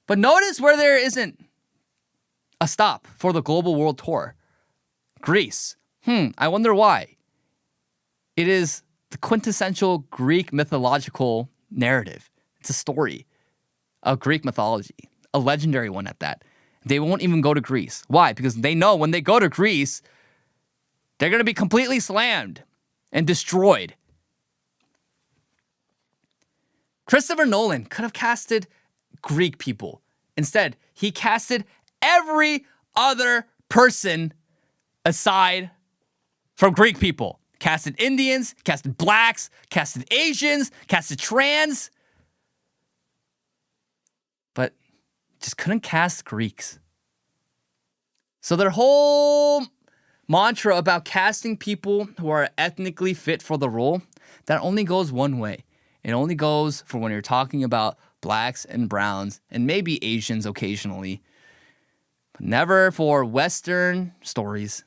But notice where there isn't a stop for the global world tour. Greece. I wonder why. It is the quintessential Greek mythological narrative. It's a story of Greek mythology. A legendary one at that. They won't even go to Greece. Why? Because they know when they go to Greece, they're going to be completely slammed and destroyed. Christopher Nolan could have casted Greek people. Instead, he casted every other person aside from Greek people. Casted Indians, casted blacks, casted Asians, casted trans. But just couldn't cast Greeks. So their whole mantra about casting people who are ethnically fit for the role, that only goes one way. It only goes for when you're talking about blacks and browns and maybe Asians occasionally, but never for Western stories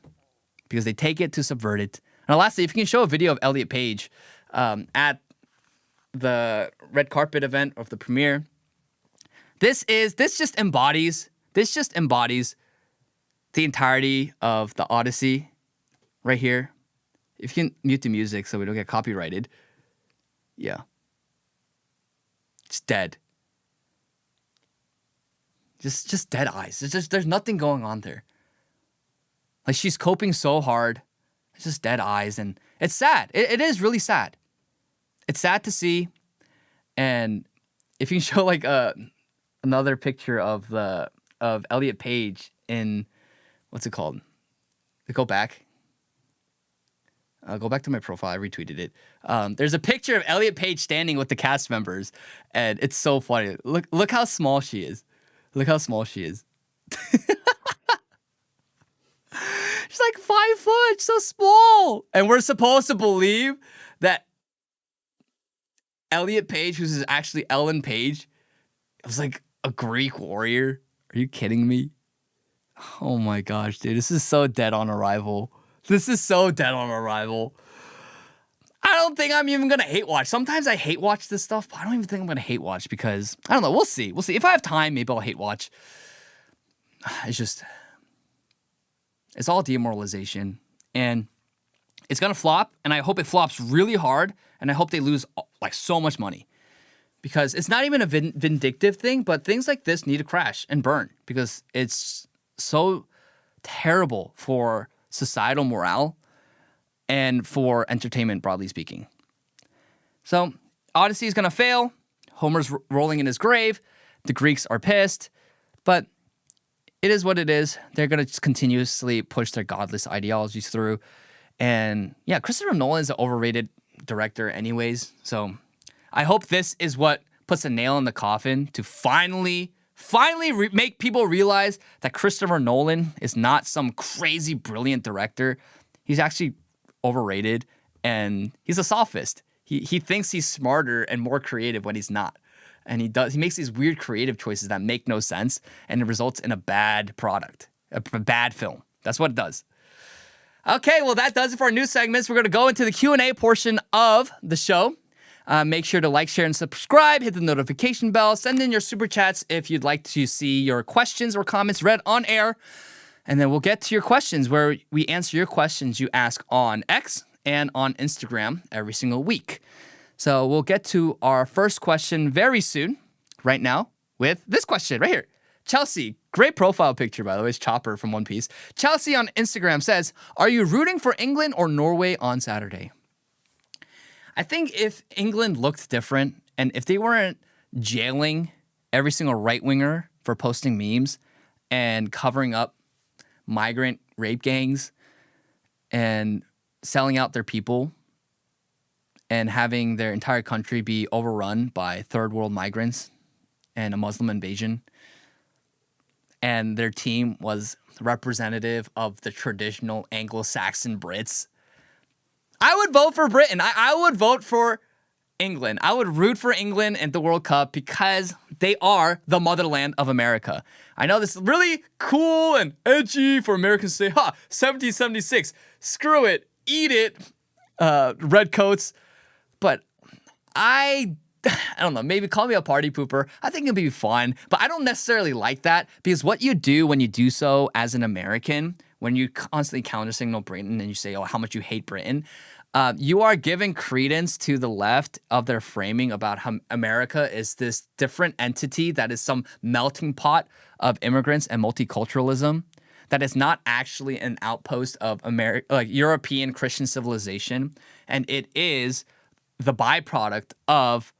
because they take it to subvert it. And lastly, if you can show a video of Elliot Page at the red carpet event of the premiere, This just embodies the entirety of the Odyssey right here. If you can mute the music so we don't get copyrighted. Yeah. It's dead. Just dead eyes. There's nothing going on there. Like, she's coping so hard. It's just dead eyes, and it's sad. It is really sad. It's sad to see. And if you can show like another picture of Elliot Page in, what's it called? Go back. Go back to my profile. I retweeted it. There's a picture of Elliot Page standing with the cast members, and it's so funny. Look how small she is. Look how small she is. She's like 5 foot, so small. And we're supposed to believe that Elliot Page, who's actually Ellen Page, was like a Greek warrior. Are you kidding me? Oh my gosh, dude. This is so dead on arrival. This is so dead on arrival. I don't think I'm even going to hate watch. Sometimes I hate watch this stuff, but I don't even think I'm going to hate watch because, I don't know, we'll see. We'll see. If I have time, maybe I'll hate watch. It's all demoralization. And it's going to flop, and I hope it flops really hard, and I hope they lose like so much money. Because it's not even a vindictive thing, but things like this need to crash and burn because it's so terrible for societal morale and for entertainment, broadly speaking. So, Odyssey is going to fail. Homer's rolling in his grave. The Greeks are pissed. But it is what it is. They're going to just continuously push their godless ideologies through. And yeah, Christopher Nolan is an overrated director anyways. So I hope this is what puts a nail in the coffin to finally finally make people realize that Christopher Nolan is not some crazy brilliant director. He's actually overrated, and he's a sophist. He thinks he's smarter and more creative when he's not. And he makes these weird creative choices that make no sense, and it results in a bad product, a bad film. That's what it does. Okay, well, that does it for our news segments. We're going to go into the Q&A portion of the show. Make sure to like, share, and subscribe. Hit the notification bell. Send in your super chats if you'd like to see your questions or comments read on air. And then we'll get to your questions, where we answer your questions you ask on X and on Instagram every single week. So we'll get to our first question very soon, right now, with this question right here. Chelsea, great profile picture, by the way. It's Chopper from One Piece. Chelsea on Instagram says, are you rooting for England or Norway on Saturday? I think if England looked different, and if they weren't jailing every single right-winger for posting memes and covering up migrant rape gangs and selling out their people and having their entire country be overrun by third world migrants and a Muslim invasion, and their team was representative of the traditional Anglo-Saxon Brits, I would vote for Britain. I would vote for England. I would root for England in the World Cup because they are the motherland of America. I know this is really cool and edgy for Americans to say, 1776, screw it, eat it, redcoats. But I don't know, maybe call me a party pooper. I think it'll be fun, but I don't necessarily like that, because what you do when you do so as an American, when you constantly countersignal Britain and you say, oh, how much you hate Britain, you are giving credence to the left of their framing about how America is this different entity that is some melting pot of immigrants and multiculturalism, that is not actually an outpost of European Christian civilization, and it is the byproduct of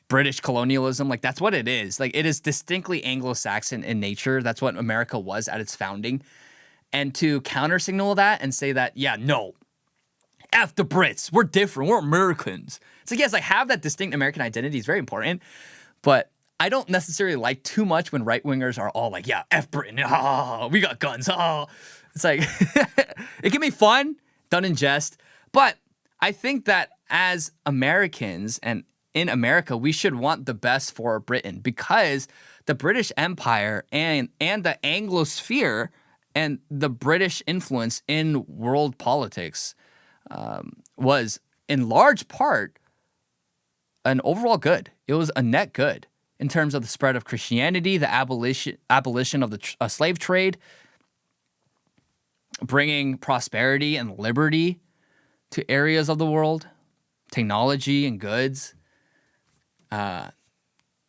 British colonialism. Like, that's what it is. Like, it is distinctly Anglo-Saxon in nature. That's what America was at its founding. And to countersignal that and say that, yeah, no, F the Brits, we're different, we're Americans. It's like, yes, I have that distinct American identity. It's very important. But I don't necessarily like too much when right-wingers are all like, yeah, F Britain, we got guns, It's like, it can be fun, done in jest. But I think that as Americans and in America, we should want the best for Britain, because the British Empire and the Anglosphere and the British influence in world politics was in large part an overall good. It was a net good in terms of the spread of Christianity, the abolition of the slave trade, bringing prosperity and liberty to areas of the world, technology and goods,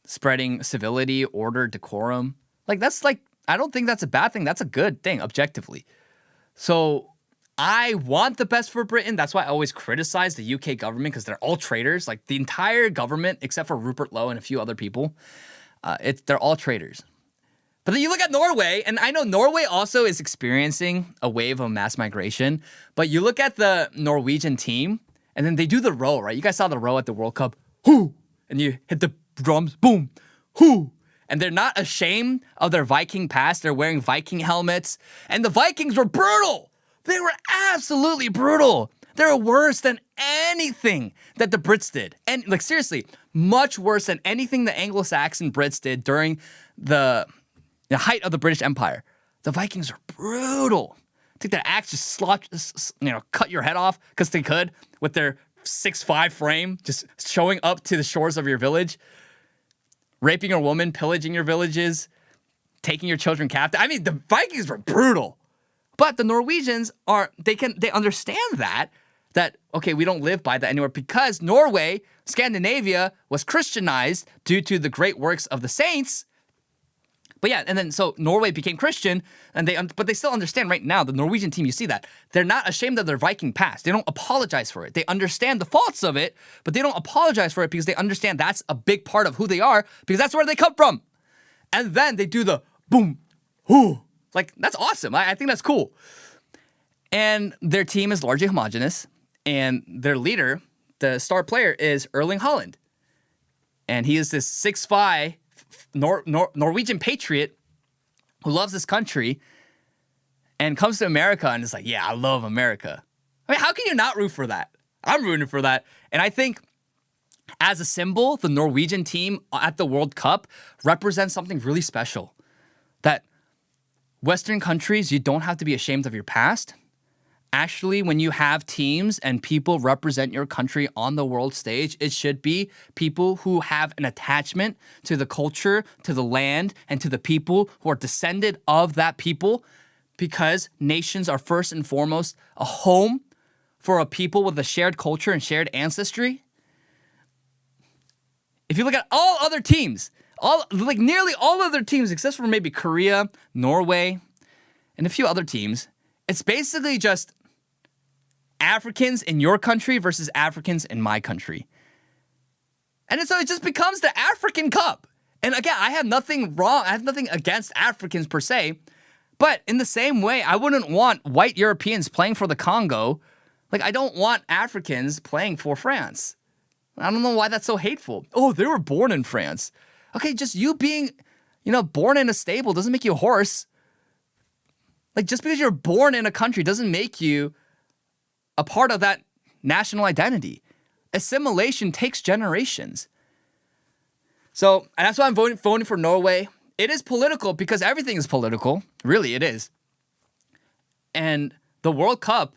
spreading civility, order, decorum. I don't think that's a bad thing. That's a good thing, objectively. So I want the best for Britain. That's why I always criticize the UK government, because they're all traitors. Like, the entire government, except for Rupert Lowe and a few other people, they're all traitors. But then you look at Norway, and I know Norway also is experiencing a wave of mass migration, but you look at the Norwegian team, and then they do the row, right? You guys saw the row at the World Cup. Whoo! And you hit the drums, boom, whoo! And they're not ashamed of their Viking past. They're wearing Viking helmets. And the Vikings were brutal. They were absolutely brutal. They were worse than anything that the Brits did. And, like, seriously, much worse than anything the Anglo-Saxon Brits did during the height of the British Empire. The Vikings were brutal. Take that axe, just cut your head off because they could, with their 6'5" frame, just showing up to the shores of your village, raping your woman, pillaging your villages, taking your children captive. I mean, the Vikings were brutal. But the Norwegians they understand that, okay, we don't live by that anymore, because Norway, Scandinavia, was Christianized due to the great works of the saints. But yeah, and then so Norway became Christian, but they still understand right now, the Norwegian team, you see that. They're not ashamed of their Viking past. They don't apologize for it. They understand the faults of it, but they don't apologize for it because they understand that's a big part of who they are, because that's where they come from. And then they do the boom, whoo. Like, that's awesome. I think that's cool. And their team is largely homogenous, and their leader, the star player, is Erling Haaland. And he is this 6'5", Norwegian patriot who loves this country and comes to America and is like, yeah, I love America. I mean, how can you not root for that? I'm rooting for that. And I think as a symbol, the Norwegian team at the World Cup represents something really special. That Western countries, you don't have to be ashamed of your past. Actually, when you have teams and people represent your country on the world stage, it should be people who have an attachment to the culture, to the land, and to the people who are descended of that people, because nations are first and foremost a home for a people with a shared culture and shared ancestry. If you look at all other teams, nearly all other teams, except for maybe Korea, Norway, and a few other teams, it's basically just Africans in your country versus Africans in my country. And so it just becomes the African Cup. And again, I have nothing wrong. I have nothing against Africans per se. But in the same way, I wouldn't want white Europeans playing for the Congo. Like, I don't want Africans playing for France. I don't know why that's so hateful. Oh, they were born in France. Okay, just you being, born in a stable doesn't make you a horse. Like, just because you're born in a country doesn't make you a part of that national identity. Assimilation takes generations. So, and that's why I'm voting for Norway. It is political because everything is political. Really, it is. And the World Cup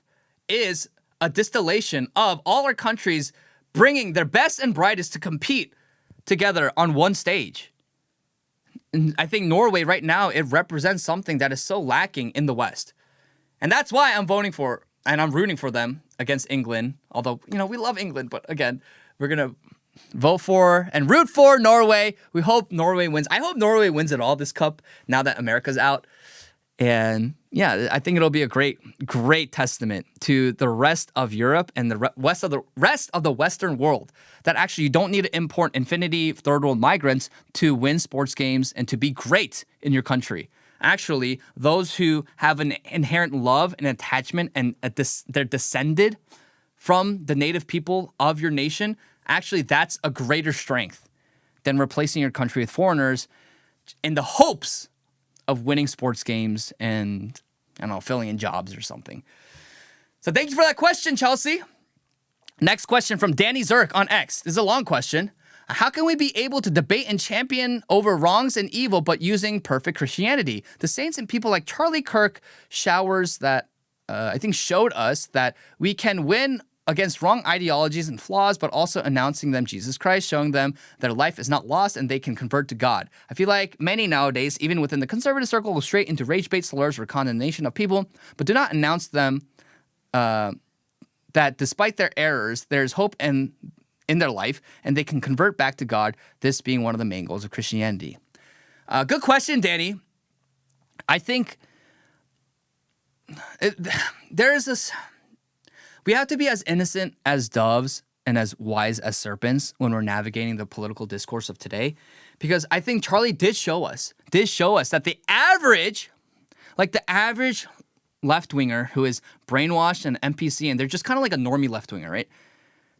is a distillation of all our countries bringing their best and brightest to compete together on one stage. And I think Norway right now, it represents something that is so lacking in the West. And that's why I'm voting for, and I'm rooting for them against England. Although, we love England, but again, we're going to vote for and root for Norway. We hope Norway wins. I hope Norway wins it all, this cup, now that America's out. And yeah, I think it'll be a great, great testament to the rest of Europe and the rest of the Western world, that actually you don't need to import infinity third world migrants to win sports games and to be great in your country. Actually, those who have an inherent love and attachment and they're descended from the native people of your nation, actually that's a greater strength than replacing your country with foreigners in the hopes of winning sports games and, I don't know, filling in jobs or something. So thank you for that question, Chelsea. Next question from Danny Zirk on X. This is a long question. How can we be able to debate and champion over wrongs and evil but using perfect Christianity? The saints and people like Charlie Kirk showed us that we can win against wrong ideologies and flaws, but also announcing them Jesus Christ, showing them their life is not lost and they can convert to God. I feel like many nowadays, even within the conservative circle, go straight into rage bait slurs or condemnation of people, but do not announce them that despite their errors, there's hope in their life and they can convert back to God, this being one of the main goals of Christianity. Good question, Danny. I think there is this... We have to be as innocent as doves and as wise as serpents when we're navigating the political discourse of today. Because I think Charlie did show us that the average left-winger who is brainwashed and NPC, and they're just kind of like a normie left-winger, right?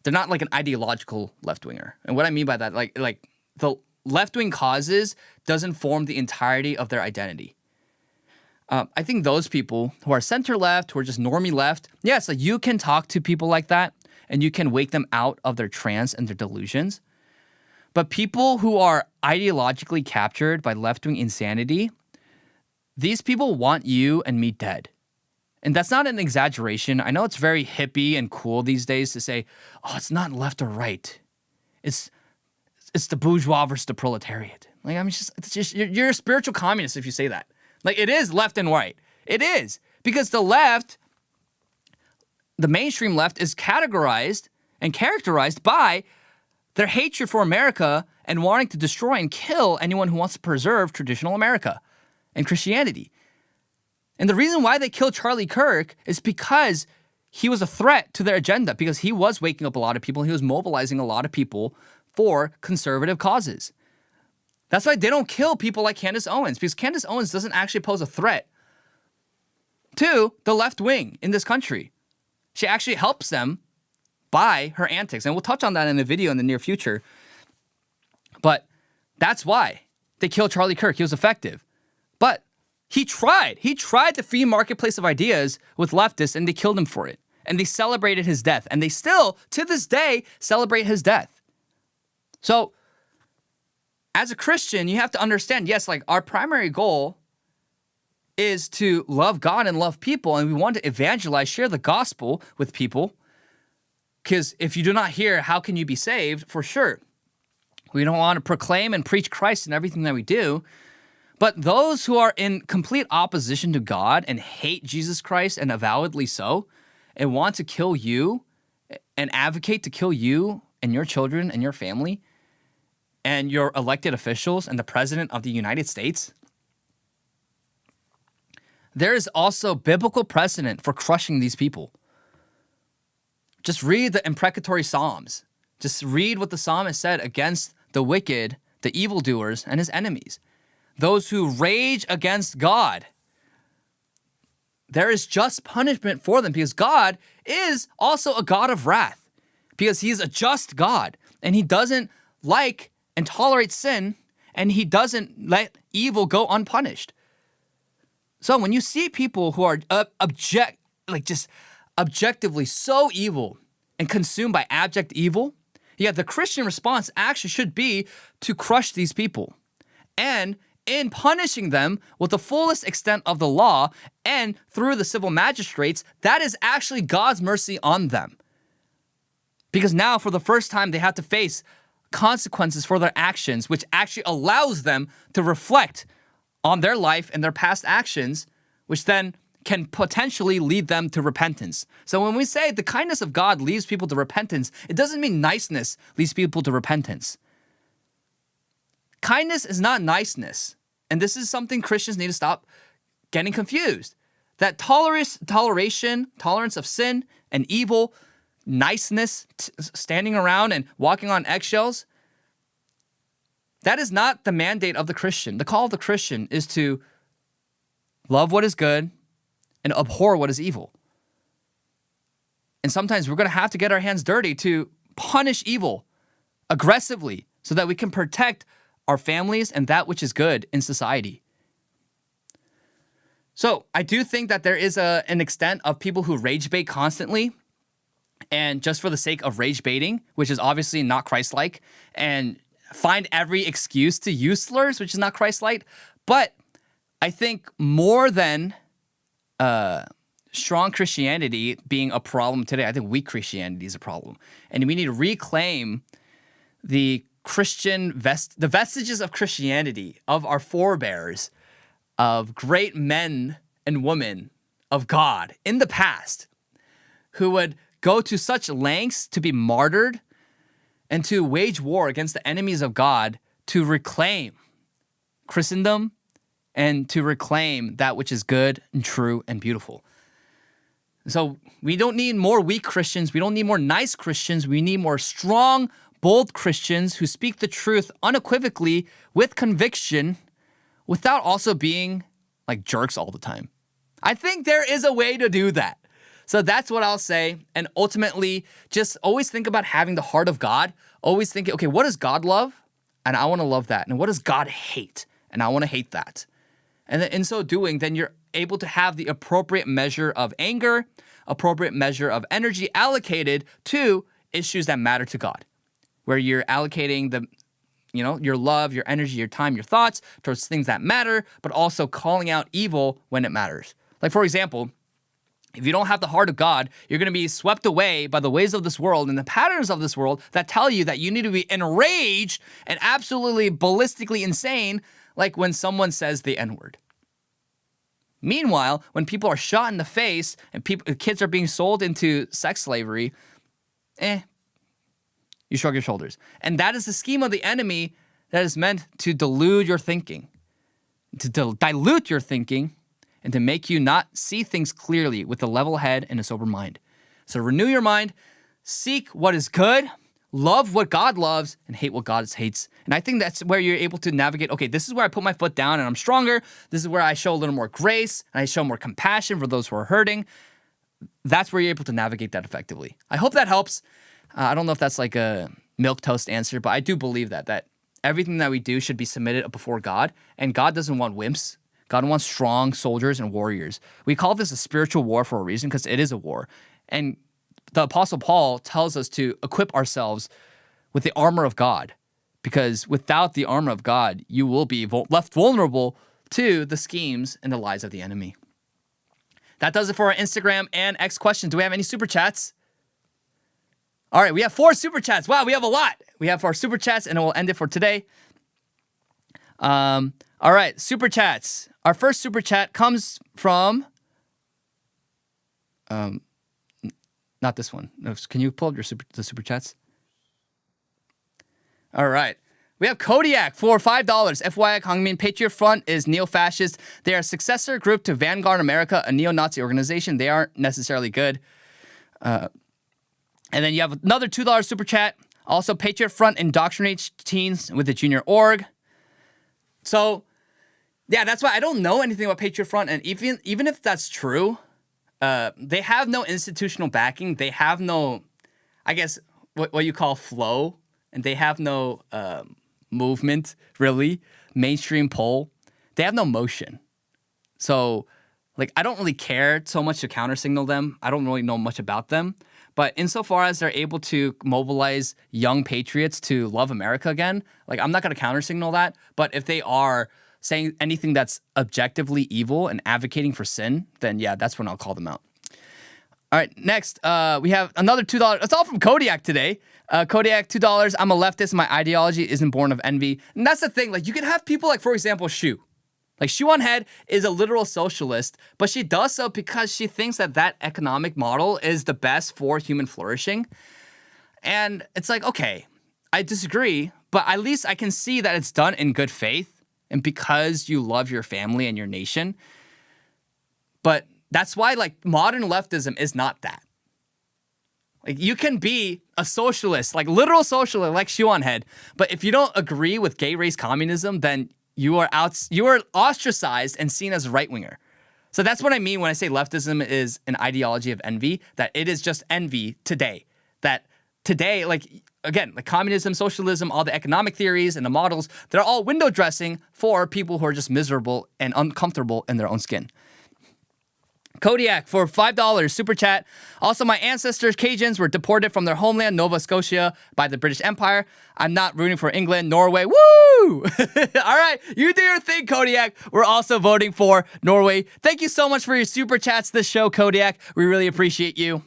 They're not like an ideological left-winger. And what I mean by that, like the left-wing causes doesn't form the entirety of their identity. I think those people who are center left, who are just normie left, yes, like you can talk to people like that and you can wake them out of their trance and their delusions. But people who are ideologically captured by left-wing insanity, these people want you and me dead. And that's not an exaggeration. I know it's very hippie and cool these days to say, oh, it's not left or right. It's the bourgeois versus the proletariat. Like, I mean, it's just you're a spiritual communist if you say that. Like, it is left and right. It is. Because the left, the mainstream left, is categorized and characterized by their hatred for America and wanting to destroy and kill anyone who wants to preserve traditional America and Christianity. And the reason why they killed Charlie Kirk is because he was a threat to their agenda, because he was waking up a lot of people. He was mobilizing a lot of people for conservative causes. That's why they don't kill people like Candace Owens, because Candace Owens doesn't actually pose a threat to the left wing in this country. She actually helps them by her antics. And we'll touch on that in a video in the near future. But that's why. they killed Charlie Kirk. He was effective. But he tried. He tried the free marketplace of ideas with leftists, and they killed him for it. And they celebrated his death. And they still, to this day, celebrate his death. So, as a Christian, you have to understand, yes, like our primary goal is to love God and love people. And we want to evangelize, share the gospel with people. Because if you do not hear, how can you be saved? For sure. We don't want to proclaim and preach Christ in everything that we do. But those who are in complete opposition to God and hate Jesus Christ, and avowedly so, and want to kill you and advocate to kill you and your children and your family and your elected officials and the president of the United States, there is also biblical precedent for crushing these people. Just read the imprecatory Psalms. Just read what the psalmist said against the wicked, the evildoers, and his enemies. Those who rage against God. There is just punishment for them because God is also a God of wrath. Because he's a just God. And he doesn't like and tolerate sin. And he doesn't let evil go unpunished. So when you see people who are objectively so evil and consumed by abject evil, yeah, the Christian response actually should be to crush these people. And in punishing them with the fullest extent of the law and through the civil magistrates, that is actually God's mercy on them. Because now, for the first time, they have to face consequences for their actions, which actually allows them to reflect on their life and their past actions, which then can potentially lead them to repentance. So when we say the kindness of God leads people to repentance, it doesn't mean niceness leads people to repentance. Kindness is not niceness. And this is something Christians need to stop getting confused. That tolerance of sin and evil, niceness, standing around and walking on eggshells, that is not the mandate of the Christian. The call of the Christian is to love what is good and abhor what is evil. And sometimes we're going to have to get our hands dirty to punish evil aggressively so that we can protect our families and that which is good in society. So I do think that there is an extent of people who rage bait constantly and just for the sake of rage baiting, which is obviously not Christ-like, and find every excuse to use slurs, which is not Christ-like. But I think more than strong Christianity being a problem today, I think weak Christianity is a problem. And we need to reclaim the the vestiges of Christianity, of our forebears, of great men and women of God in the past who would go to such lengths to be martyred and to wage war against the enemies of God to reclaim Christendom and to reclaim that which is good and true and beautiful. So we don't need more weak Christians. We don't need more nice Christians. We need more strong, bold Christians who speak the truth unequivocally with conviction without also being like jerks all the time. I think there is a way to do that. So that's what I'll say. And ultimately, just always think about having the heart of God. Always think, okay, what does God love? And I want to love that. And what does God hate? And I want to hate that. And then in so doing, then you're able to have the appropriate measure of anger, appropriate measure of energy allocated to issues that matter to God, where you're allocating your love, your energy, your time, your thoughts towards things that matter, but also calling out evil when it matters. Like, for example, if you don't have the heart of God, you're going to be swept away by the ways of this world and the patterns of this world that tell you that you need to be enraged and absolutely ballistically insane, like when someone says the N-word. Meanwhile, when people are shot in the face and kids are being sold into sex slavery, you shrug your shoulders. And that is the scheme of the enemy that is meant to delude your thinking, to dilute your thinking, and to make you not see things clearly with a level head and a sober mind. So renew your mind, seek what is good, love what God loves, and hate what God hates. And I think that's where you're able to navigate, okay, this is where I put my foot down and I'm stronger. This is where I show a little more grace and I show more compassion for those who are hurting. That's where you're able to navigate that effectively. I hope that helps. I don't know if that's like a milquetoast answer, but I do believe that everything that we do should be submitted before God, and God doesn't want wimps. God wants strong soldiers and warriors. We call this a spiritual war for a reason because it is a war. And the Apostle Paul tells us to equip ourselves with the armor of God, because without the armor of God, you will be left vulnerable to the schemes and the lies of the enemy. That does it for our Instagram and X questions. Do we have any super chats? All right, we have 4 super chats. Wow, we have a lot. We have our super chats, and we'll end it for today. All right, super chats. Our first super chat comes from, not this one. No, can you pull up the super chats? All right. We have Kodiak for $5. FYI, Kangmin Patriot Front is neo-fascist. They are a successor group to Vanguard America, a neo-Nazi organization. They aren't necessarily good. And then you have another $2 super chat. Also, Patriot Front indoctrinates teens with the junior org. So, yeah, that's why I don't know anything about Patriot Front. And even if that's true, they have no institutional backing. They have no, I guess, what you call flow. And they have no movement, really, mainstream poll. They have no motion. So, like, I don't really care so much to countersignal them. I don't really know much about them. But insofar as they're able to mobilize young patriots to love America again, like, I'm not going to countersignal that. But if they are saying anything that's objectively evil and advocating for sin, then yeah, that's when I'll call them out. All right, next, we have another $2. It's all from Kodiak today. Kodiak, $2. I'm a leftist. My ideology isn't born of envy. And that's the thing. Like, you can have people like, for example, Shu. Like, Shu on Head is a literal socialist, but she does so because she thinks that economic model is the best for human flourishing. And it's like, okay, I disagree, but at least I can see that it's done in good faith and because you love your family and your nation. But that's why, like, modern leftism is not that. Like, you can be a socialist, like literal socialist, like Shu on Head, but if you don't agree with gay race communism, then you are ostracized and seen as a right-winger. So that's what I mean when I say leftism is an ideology of envy, that it is just envy today. That today, like, again, like communism, socialism, all the economic theories and the models, they're all window dressing for people who are just miserable and uncomfortable in their own skin. Kodiak for $5 super chat. Also, my ancestors, Cajuns, were deported from their homeland, Nova Scotia, by the British Empire. I'm not rooting for England, Norway. Woo! All right, you do your thing, Kodiak. We're also voting for Norway. Thank you so much for your super chats this show, Kodiak. We really appreciate you.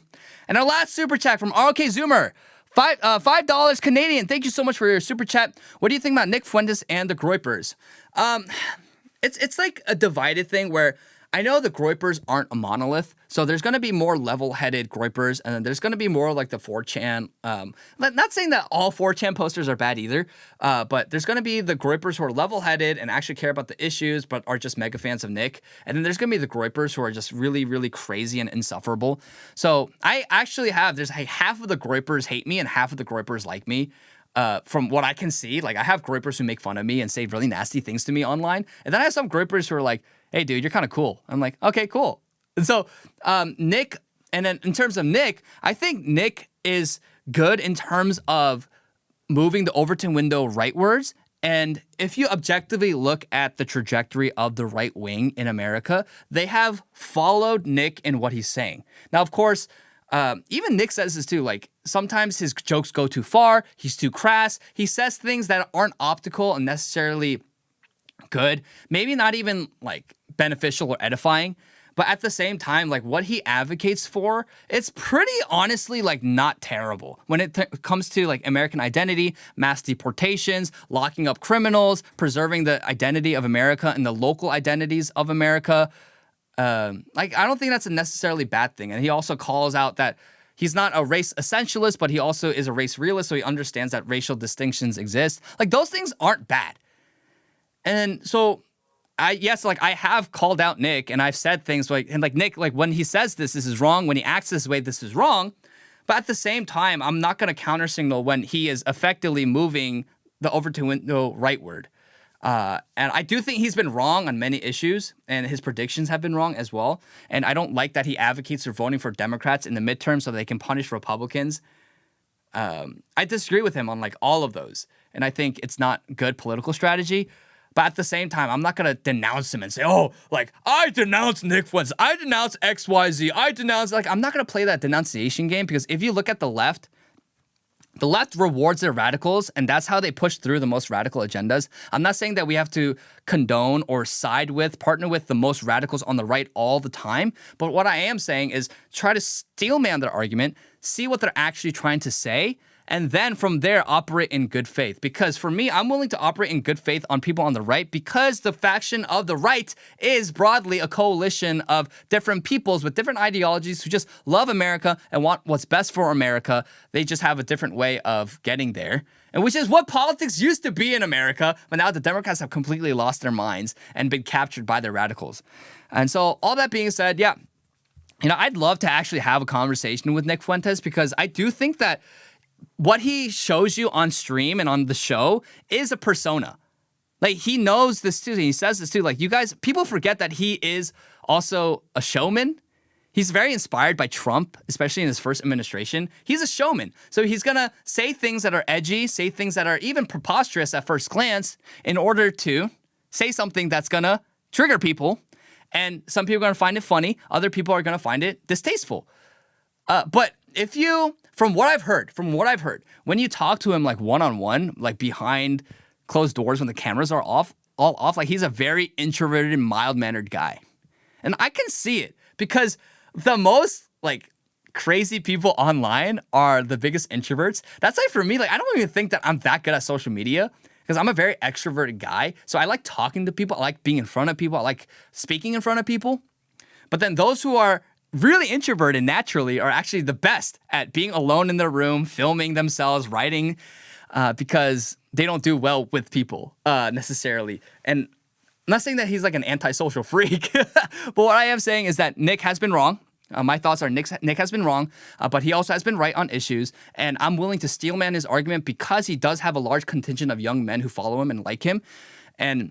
And our last super chat from ROK Zoomer. $5 Canadian. Thank you so much for your super chat. What do you think about Nick Fuentes and the Groypers? It's like a divided thing where I know the Groypers aren't a monolith, so there's going to be more level-headed Groypers, and then there's going to be more like the 4chan. Not saying that all 4chan posters are bad either, but there's going to be the Groypers who are level-headed and actually care about the issues, but are just mega fans of Nick. And then there's going to be the Groypers who are just really, really crazy and insufferable. So I actually there's half of the Groypers hate me and half of the Groypers like me. From what I can see, like, I have Groypers who make fun of me and say really nasty things to me online. And then I have some Groypers who are like, hey, dude, you're kind of cool. I'm like, okay, cool. And so Nick, and then in terms of Nick, I think Nick is good in terms of moving the Overton window rightwards. And if you objectively look at the trajectory of the right wing in America, they have followed Nick in what he's saying. Now, of course, even Nick says this too, like, sometimes his jokes go too far. He's too crass. He says things that aren't optical and necessarily good, maybe not even like beneficial or edifying, but at the same time, like, what he advocates for, it's pretty honestly like not terrible when it comes to like American identity, mass deportations, locking up criminals, preserving the identity of America and the local identities of America. Like, I don't think that's a necessarily bad thing. And he also calls out that he's not a race essentialist, but he also is a race realist, so he understands that racial distinctions exist. Like, those things aren't bad. And so I have called out Nick, and I've said things like, and like, Nick, like, when he says this is wrong, when he acts this way, this is wrong. But at the same time, I'm not going to countersignal when he is effectively moving the Overton window rightward. And I do think he's been wrong on many issues, and his predictions have been wrong as well. And I don't like that he advocates for voting for Democrats in the midterm so they can punish Republicans. I disagree with him on like all of those. and I think it's not good political strategy. But at the same time, I'm not going to denounce him and say, oh, like, I denounce Nick Fuentes, I denounce XYZ, I denounce, like, I'm not going to play that denunciation game, because if you look at the left rewards their radicals, and that's how they push through the most radical agendas. I'm not saying that we have to condone or side with, partner with the most radicals on the right all the time, but what I am saying is try to steelman their argument, see what they're actually trying to say, and then from there, operate in good faith. Because for me, I'm willing to operate in good faith on people on the right, because the faction of the right is broadly a coalition of different peoples with different ideologies who just love America and want what's best for America. They just have a different way of getting there, and which is what politics used to be in America. But now the Democrats have completely lost their minds and been captured by the radicals. And so all that being said, yeah, I'd love to actually have a conversation with Nick Fuentes, because I do think that what he shows you on stream and on the show is a persona. Like, he knows this too. He says this too. Like, you guys, people forget that he is also a showman. He's very inspired by Trump, especially in his first administration. He's a showman. So he's going to say things that are edgy, say things that are even preposterous at first glance in order to say something that's going to trigger people. And some people are going to find it funny. Other people are going to find it distasteful. But if you... From what I've heard, when you talk to him like one-on-one, like behind closed doors when the cameras are all off, like, he's a very introverted, mild-mannered guy. And I can see it, because the most like crazy people online are the biggest introverts. That's like, for me, like, I don't even think that I'm that good at social media, because I'm a very extroverted guy. So I like talking to people. I like being in front of people. I like speaking in front of people. But then those who are really introverted naturally are actually the best at being alone in their room, filming themselves, writing, because they don't do well with people necessarily. And I'm not saying that he's like an antisocial freak, but what I am saying is that Nick has been wrong. My thoughts are Nick has been wrong, but he also has been right on issues. And I'm willing to steelman his argument, because he does have a large contingent of young men who follow him and like him and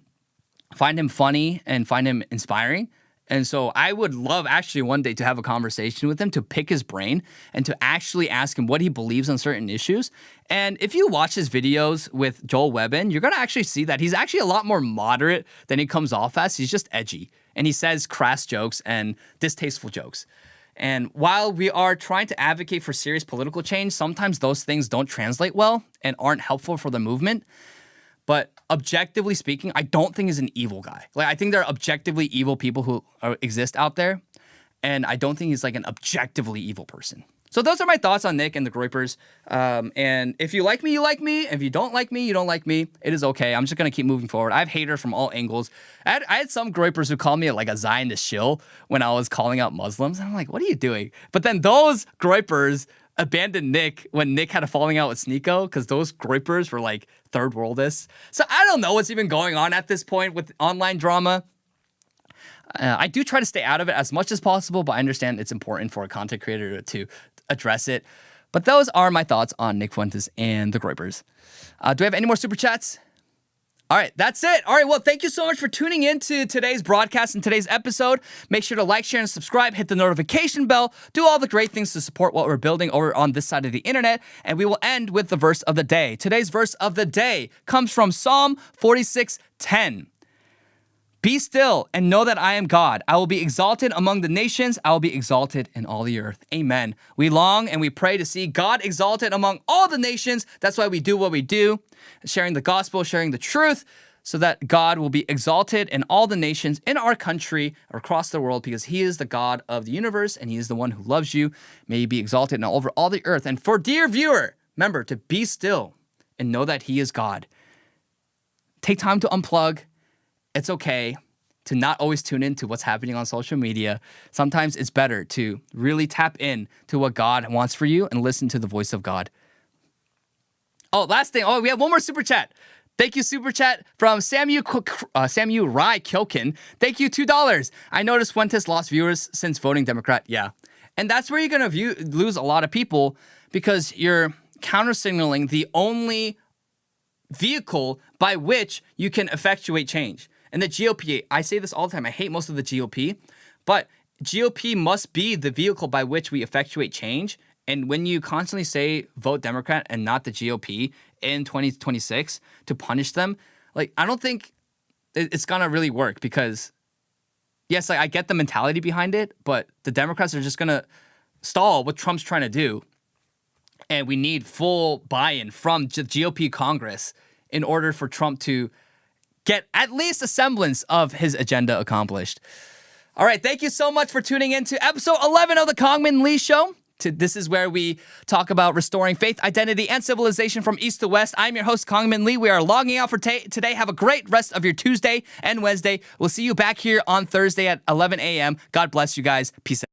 find him funny and find him inspiring. And so I would love actually one day to have a conversation with him, to pick his brain and to actually ask him what he believes on certain issues. And if you watch his videos with Joel Webben, you're going to actually see that he's actually a lot more moderate than he comes off as. He's just edgy, and he says crass jokes and distasteful jokes. And while we are trying to advocate for serious political change, sometimes those things don't translate well and aren't helpful for the movement. But objectively speaking, I don't think he's an evil guy. Like, I think there are objectively evil people who exist out there, and I don't think he's like an objectively evil person. So those are my thoughts on Nick and the Groypers. And if you like me, you like me. If you don't like me, you don't like me. It is okay. I'm just going to keep moving forward. I have haters from all angles. I had some Groypers who called me like a Zionist shill when I was calling out Muslims. And I'm like, what are you doing? But then those Groypers abandoned Nick when Nick had a falling out with Sneeko, because those Groypers were like third worldists. So I don't know what's even going on at this point with online drama. I do try to stay out of it as much as possible, but I understand it's important for a content creator to address it. But those are my thoughts on Nick Fuentes and the Groypers. Do I have any more super chats? All right, that's it. All right, well, thank you so much for tuning in to today's broadcast and today's episode. Make sure to like, share, and subscribe. Hit the notification bell. Do all the great things to support what we're building over on this side of the internet. And we will end with the verse of the day. Today's verse of the day comes from Psalm 46:10. Be still and know that I am God. I will be exalted among the nations. I will be exalted in all the earth. Amen. We long and we pray to see God exalted among all the nations. That's why we do what we do, sharing the gospel, sharing the truth, so that God will be exalted in all the nations in our country or across the world, because he is the God of the universe and he is the one who loves you. May he be exalted over all the earth. And for dear viewer, remember to be still and know that he is God. Take time to unplug. It's okay to not always tune into what's happening on social media. Sometimes it's better to really tap in to what God wants for you and listen to the voice of God. Oh, last thing. Oh, we have one more super chat. Thank you, super chat from Samu Rai Kyokin. Thank you, $2. I noticed Fuentes lost viewers since voting Democrat. Yeah. And that's where you're going to lose a lot of people, because you're counter-signaling the only vehicle by which you can effectuate change. And the GOP, I say this all the time, I hate most of the GOP, but GOP must be the vehicle by which we effectuate change. And when you constantly say vote Democrat and not the GOP in 2026 to punish them, like, I don't think it's gonna really work because, yes, like, I get the mentality behind it, but the Democrats are just gonna stall what Trump's trying to do. And we need full buy-in from GOP Congress in order for Trump to get at least a semblance of his agenda accomplished. All right, thank you so much for tuning in to episode 11 of the Kangmin Lee Show. This is where we talk about restoring faith, identity, and civilization from east to west. I'm your host, Kangmin Lee. We are logging out for today. Have a great rest of your Tuesday and Wednesday. We'll see you back here on Thursday at 11 a.m. God bless you guys. Peace out.